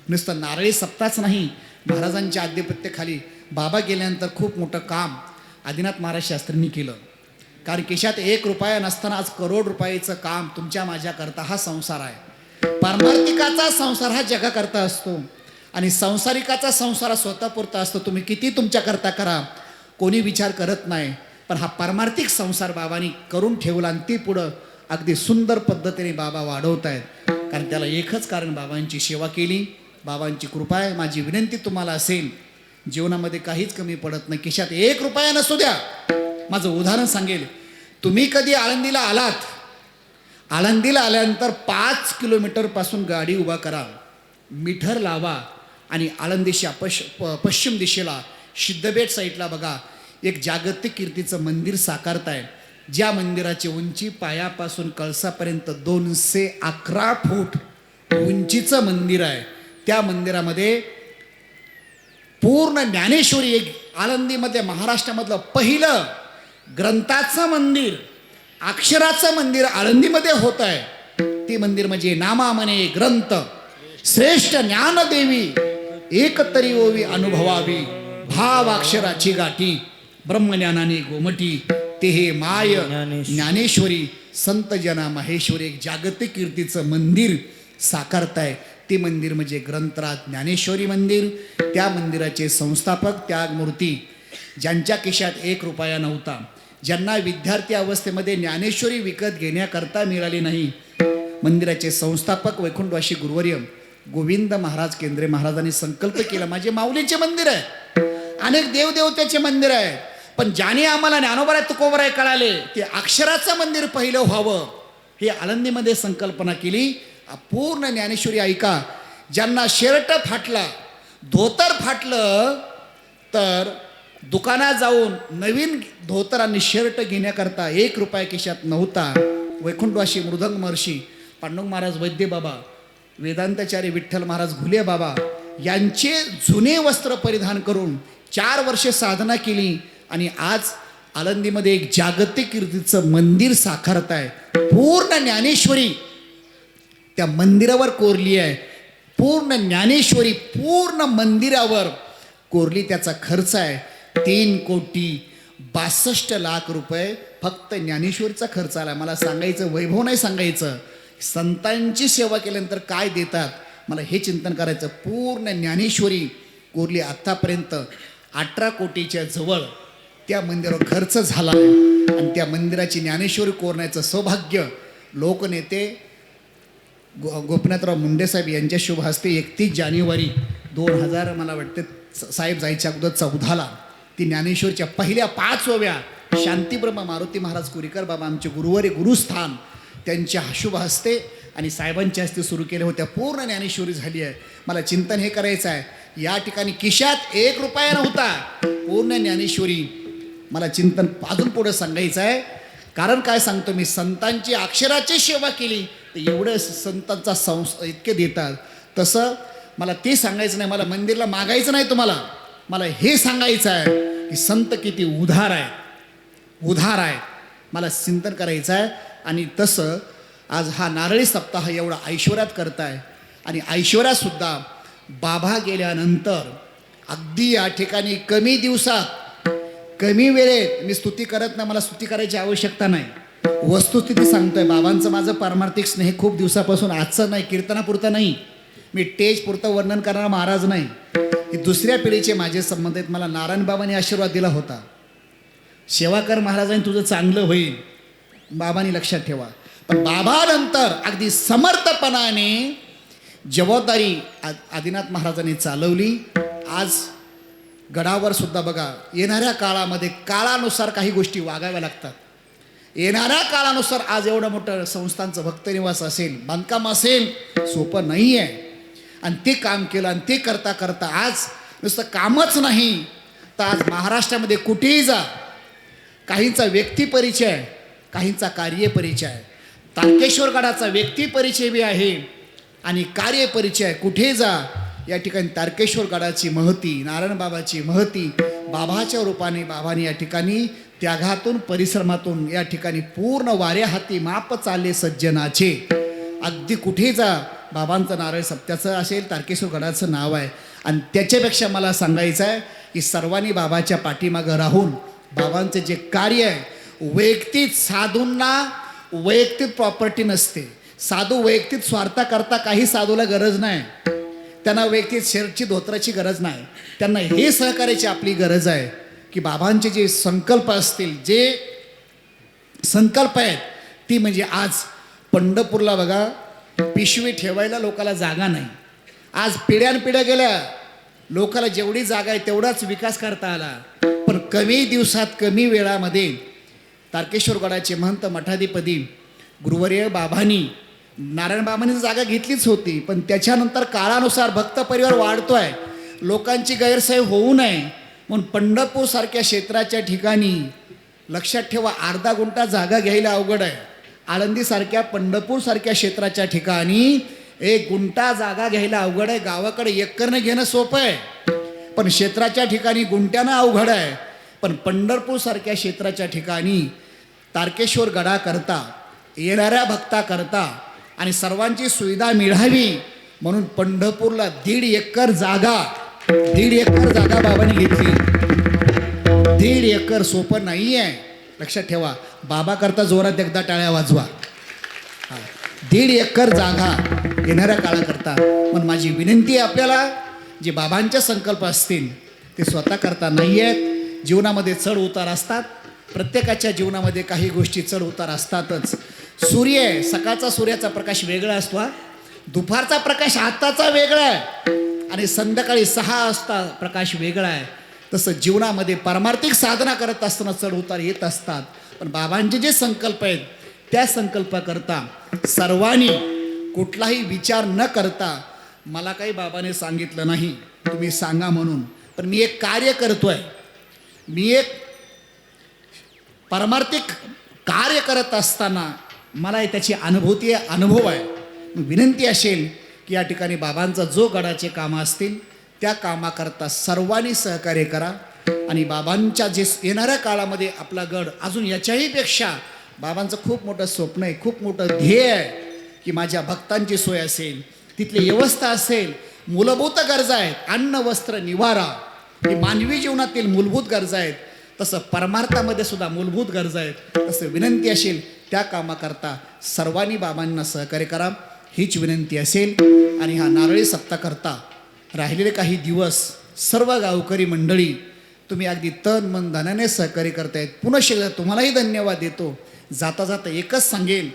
नुसतं नारळी सप्ताहच नाही, महाराजांच्या आधिपत्याखाली बाबा गेल्यानंतर खूप मोठं काम आदिनाथ महाराज शास्त्रींनी केलं. कारण केशात 1 रुपया नसताना आज करोड रुपयाचं काम तुमच्या माझ्याकरता हा संसार आहे. पारमार्थिकाचा संसार हा जगाकरता असतो आणि संसारिकाचा संसार स्वतःपुरता असतो. तुम्ही किती तुमच्याकरता करा, कोणी विचार करत नाही. पण हा पारमार्थिक संसार बाबांनी करून ठेवला आणि ती पुढं अगदी सुंदर पद्धतीने बाबा वाढवत आहेत. कारण त्याला एकच कारण, बाबांची सेवा केली, बाबांची कृपा आहे. माझी विनंती तुम्हाला असेल, जीवनामध्ये काहीच कमी पडत नाही. खिशात 1 रुपया नसू द्या. माझं उदाहरण सांगेल. तुम्ही कधी आळंदीला आलात, आळंदीला आल्यानंतर 5 किलोमीटरपासून गाडी उभा करा, मीटर लावा आणि आळंदीच्या पश्चिम दिशेला सिद्धबेट साईडला बघा, एक जागतिक कीर्तीचं मंदिर साकारताय. ज्या मंदिराची उंची पायापासून कळसापर्यंत 211 फूट उंचीचं मंदिर आहे. त्या मंदिरामध्ये पूर्ण ज्ञानेश्वरी, एक आळंदीमध्ये महाराष्ट्रामधलं पहिलं ग्रंथाचं मंदिर, अक्षराचं मंदिर आळंदीमध्ये होत आहे. ते मंदिर म्हणजे नामा म्हणे ग्रंथ, श्रेष्ठ ज्ञानदेवी, एकतरी ओवी अनुभवावी, भाव अक्षराची गाठी, ब्रह्मज्ञानाने गोमटी, ते हे माय ज्ञानेश्वरी, संत जना माहेश्वरी. एक जागतिक कीर्तीचं मंदिर साकारताय. ते मंदिर म्हणजे ग्रंथराज ज्ञानेश्वरी मंदिर. त्या मंदिराचे संस्थापक त्यागमूर्ती, ज्यांच्या खिशात 1 रुपया नव्हता, ज्यांना विद्यार्थी अवस्थेमध्ये ज्ञानेश्वरी विकत घेण्याकरता मिळाली नाही, मंदिराचे संस्थापक वैकुंठवासी गुरुवर्य गोविंद महाराज केंद्रे महाराजांनी संकल्प केला, माझे माऊलीचे मंदिर आहे, अनेक देवदेवतेचे मंदिर आहे, पण ज्याने आम्हाला ज्ञानोबराय तुकोबराय कळाले ते अक्षराचं मंदिर पहिलं व्हावं, हे आळंदीमध्ये संकल्पना केली. पूर्ण ज्ञानेश्वरी ऐका. ज्यांना शर्ट फाटला, धोतर फाटलं तर दुकानात जाऊन नवीन धोतर आणि शर्ट घेण्याकरता 1 रुपया खिशात नव्हता. वैकुंठवासी मृदंग महर्षी पांडुरंग महाराज वैद्य बाबा, वेदांताचार्य विठ्ठल महाराज घुले बाबा यांचे जुने वस्त्र परिधान करून 4 वर्षे साधना केली आणि आज आळंदीमध्ये एक जागतिक कीर्तीचं मंदिर साकारत आहे. पूर्ण ज्ञानेश्वरी त्या मंदिरावर कोरली आहे. पूर्ण ज्ञानेश्वरी पूर्ण मंदिरावर कोरली. त्याचा खर्च आहे 3,62,00,000 रुपये. फक्त ज्ञानेश्वरीचा खर्च आला. मला सांगायचं वैभव नाही सांगायचं, संतांची सेवा केल्यानंतर काय देतात मला हे चिंतन करायचं. पूर्ण ज्ञानेश्वरी कोरली. आत्तापर्यंत 18 कोटीच्या जवळ त्या मंदिरावर खर्च झाला आहे आणि त्या मंदिराची ज्ञानेश्वरी कोरण्याचं सौभाग्य लोकनेते गोपीनाथराव मुंडे साहेब यांच्या शुभ हस्ते 31 जानेवारी 2000 मला वाटते साहेब जायच्या अगोदर 14ला ती ज्ञानेश्वरीच्या पहिल्या 5 ओव्या शांतीब्रह्म मारुती महाराज कुरीकर बाबा आमचे गुरुवारी गुरुस्थान त्यांच्या शुभ हस्ते आणि साहेबांच्या हस्ते सुरू केल्या होत्या. पूर्ण ज्ञानेश्वरी झाली आहे. मला चिंतन हे करायचं आहे, या ठिकाणी खिशात 1 रुपया नव्हता. पूर्ण ज्ञानेश्वरी मला चिंतन अजून पुढे सांगायचं आहे. कारण काय सांगतो मी, संतांची अक्षराची सेवा केली तर एवढं संतांचा इतके देतात. तसं मला ते सांगायचं नाही, मला मंदिरला मागायचं नाही तुम्हाला. मला हे सांगायचं आहे की संत किती उधार आहे, उधार आहे. मला चिंतन करायचं आहे. आणि तसं आज हा नारळी सप्ताह एवढा ऐश्वर्यात करताय आणि ऐश्वर्यातसुद्धा बाबा गेल्यानंतर अगदी या ठिकाणी कमी दिवसात कमी वेळेत मी स्तुती करत नाही, मला स्तुती करायची आवश्यकता नाही. वस्तुस्थिती सांगतोय. बाबांचं माझं पारमार्थिक स्नेह खूप दिवसापासून, आजचं नाही, कीर्तनापुरतं नाही, मी टेजपुरतं वर्णन करणारा महाराज नाही. हे दुसऱ्या पिढीचे माझे संबंध आहेत. मला नारायण बाबांनी आशीर्वाद दिला होता, सेवा कर महाराजांनी तुझं चांगलं होईल. बाबांनी लक्षात ठेवा. पण बाबानंतर अगदी समर्थपणाने जबाबदारी आदिनाथ महाराजांनी चालवली. आज गडावर सुद्धा बघा, येणाऱ्या काळामध्ये काळानुसार काही गोष्टी वागाव्या लागतात. येणाऱ्या काळानुसार आज एवढं मोठं संस्थांचं भक्तनिवास असेल, बांधकाम असेल, सोपं नाही आहे. आणि ते काम केलं आणि ते करता करता आज नुसतं कामच नाही तर आज महाराष्ट्रामध्ये कुठेही जा, काहींचा व्यक्तिपरिचय, काहींचा कार्यपरिचय. तारकेश्वर गडाचा व्यक्तिपरिचय बी आहे आणि कार्यपरिचय. कुठे जा या ठिकाणी तारकेश्वर गडाची महती, नारायण बाबाची महती, बाबाच्या रूपाने बाबांनी या ठिकाणी त्यागातून परिश्रमातून या ठिकाणी पूर्ण वाऱ्या हाती माप चालले सज्जनाचे. अगदी कुठे जा बाबांचं नारळ सप्त्याचं असेल, तारकेश्वर गडाचं नाव आहे. आणि त्याच्यापेक्षा मला सांगायचं आहे की सर्वांनी बाबाच्या पाठीमागं राहून बाबांचं जे कार्य आहे, वैयक्तिक साधूंना वैयक्तिक प्रॉपर्टी नसते. साधू वैयक्तिक स्वार्थाकरता काही साधूला गरज नाही, त्यांना वैयक्तिक शर्टची धोत्राची गरज नाही. त्यांना हे सहकार्याची आपली गरज आहे की बाबांचे जे संकल्प असतील, जे संकल्प आहेत, ती म्हणजे आज पंढरपूरला बघा पिशवी ठेवायला लोकाला जागा नाही. आज पिढ्यानपिढ्या गेल्या, लोकाला जेवढी जागा आहे तेवढाच विकास करता आला. पण कमी दिवसात कमी वेळामध्ये तारकेश्वर गडाचे महंत मठाधिपती गुरुवर्य बाबांनी, नारायण बाबांनी जागा घेतलीच होती, पण त्याच्यानंतर काळानुसार भक्त परिवार वाढतोय, लोकांची गैरसोय होऊ नये म्हणून पंढरपूरसारख्या क्षेत्राच्या ठिकाणी लक्षात ठेवा, अर्धा गुंठा जागा घ्यायला अवघड आहे. आळंदीसारख्या पंढरपूरसारख्या क्षेत्राच्या ठिकाणी 1 गुंठा जागा घ्यायला अवघड आहे. गावाकडे एकरनं घेणं सोपं आहे, पण क्षेत्राच्या ठिकाणी गुंट्यानं अवघड आहे. पण पंढरपूरसारख्या क्षेत्राच्या ठिकाणी तारकेश्वर गडाकरता, येणाऱ्या भक्ताकरता आणि सर्वांची सुविधा मिळावी म्हणून पंढरपूरला 1.5 एकर जागा, 1.5 एकर जागा बाबांनी घेतली. 1.5 एकर सोपं नाही आहे. लक्षात ठेवा, बाबा करता जोरात एकदा टाळ्या वाजवा. 1.5 एकर जागा येणाऱ्या काळाकरता. पण माझी विनंती आहे आपल्याला, जे बाबांचे संकल्प असतील ते स्वतः करता नाही आहेत. जीवनामध्ये चढ उतार असतात, प्रत्येकाच्या जीवनामध्ये काही गोष्टी चढ उतार असतातच. सूर्य आहे, सकाळचा सूर्याचा प्रकाश वेगळा असतो, दुपारचा प्रकाश आत्ताचा वेगळा आहे आणि संध्याकाळी 6 वाजता प्रकाश वेगळा आहे. तसं जीवनामध्ये पारमार्थिक साधना करत असताना चढ उतार येत असतात. पण बाबांचे जे संकल्प आहेत त्या संकल्पाकरता सर्वांनी कुठलाही विचार न करता, मला काही बाबाने सांगितलं नाही, तुम्ही सांगा म्हणून. पण मी एक कार्य करतोय, मी एक पारमार्थिक कार्य करत असताना मला त्याची अनुभूती आहे, अनुभव आहे. विनंती असेल की या ठिकाणी बाबांचा जो गडाचे कामं असतील त्या कामाकरता सर्वांनी सहकार्य करा. आणि बाबांच्या जे येणाऱ्या काळामध्ये आपला गड अजून याच्याही पेक्षा बाबांचं खूप मोठं स्वप्न आहे, खूप मोठं ध्येय आहे की माझ्या भक्तांची सोय असेल, तिथली व्यवस्था असेल, मूलभूत गरजा आहेत, अन्न वस्त्र निवारा ही मानवी जीवनातील मूलभूत गरजा आहेत, तसं परमार्थामध्ये सुद्धा मूलभूत गरजा आहेत. तसं विनंती असेल त्या कामाकरता सर्वांनी बाबांना सहकार्य करा हीच विनंती असेल. आणि हा नारळी सप्ताकरता राहिलेले काही दिवस सर्व गावकरी मंडळी तुम्ही अगदी तन मन धनाने सहकार्य करतायत. पुनश्च तुम्हालाही धन्यवाद देतो. जाता जाता एकच सांगेल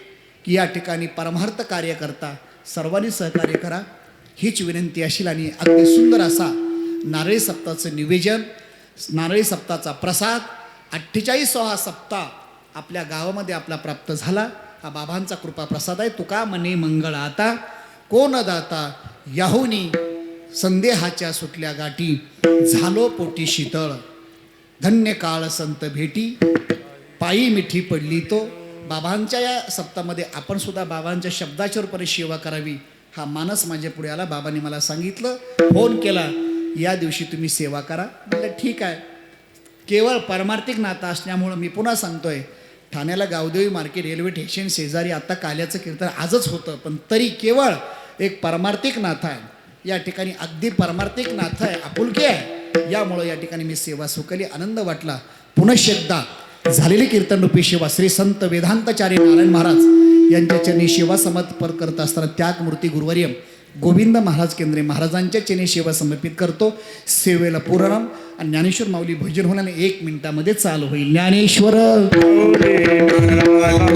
की या ठिकाणी परमार्थ कार्य करता सर्वांनी सहकार्य करा हीच विनंती असेल. आणि अगदी सुंदर असा नारळी सप्ताचं निवेदन, नारळी सप्ताचा प्रसाद 48वा सप्ताह आपल्या गावामध्ये आपला प्राप्त झाला. हा बाबांचा कृपा प्रसाद आहे. तुका म्हणे मंगळ आता कोण दाता याहुनी संदेहाच्या सुटल्या गाठी झालो पोटी शीतळ धन्य काळ संत भेटी पायी मिठी पडली तो. बाबांच्या या सप्तामध्ये आपण सुद्धा बाबांच्या शब्दाच्या रूपाने सेवा करावी हा मानस माझ्या पुढे आला. बाबांनी मला सांगितलं, फोन केला, या दिवशी तुम्ही सेवा करा. म्हटलं ठीक आहे. केवळ पारमार्थिक नातं असल्यामुळं मी पुन्हा सांगतोय, ठाण्याला गावदेवी मार्केट रेल्वे स्टेशन शेजारी आता काल्याचं कीर्तन आजच होतं, पण तरी केवळ एक पारमार्थिक नातं आहे. या ठिकाणी अगदी पारमार्थिक नातं आहे, आपुलकी आहे. यामुळं या ठिकाणी मी सेवा सुकली, आनंद वाटला. पुनश्च एकदा झालेली कीर्तनरूपी सेवा श्री संत वेदांताचार्य नारायण महाराज यांच्या चरणी सेवा समर्पण करत असताना त्यागमूर्ती गुरुवर्य गोविंद महाराज केंद्रे महाराजांच्या चरणी सेवा समर्पित करतो. सेवेला पूर्णम आणि ज्ञानेश्वर माऊली भजन होण्याने 1 मिनिटामध्ये चालू होईल. ज्ञानेश्वर बोले महाराज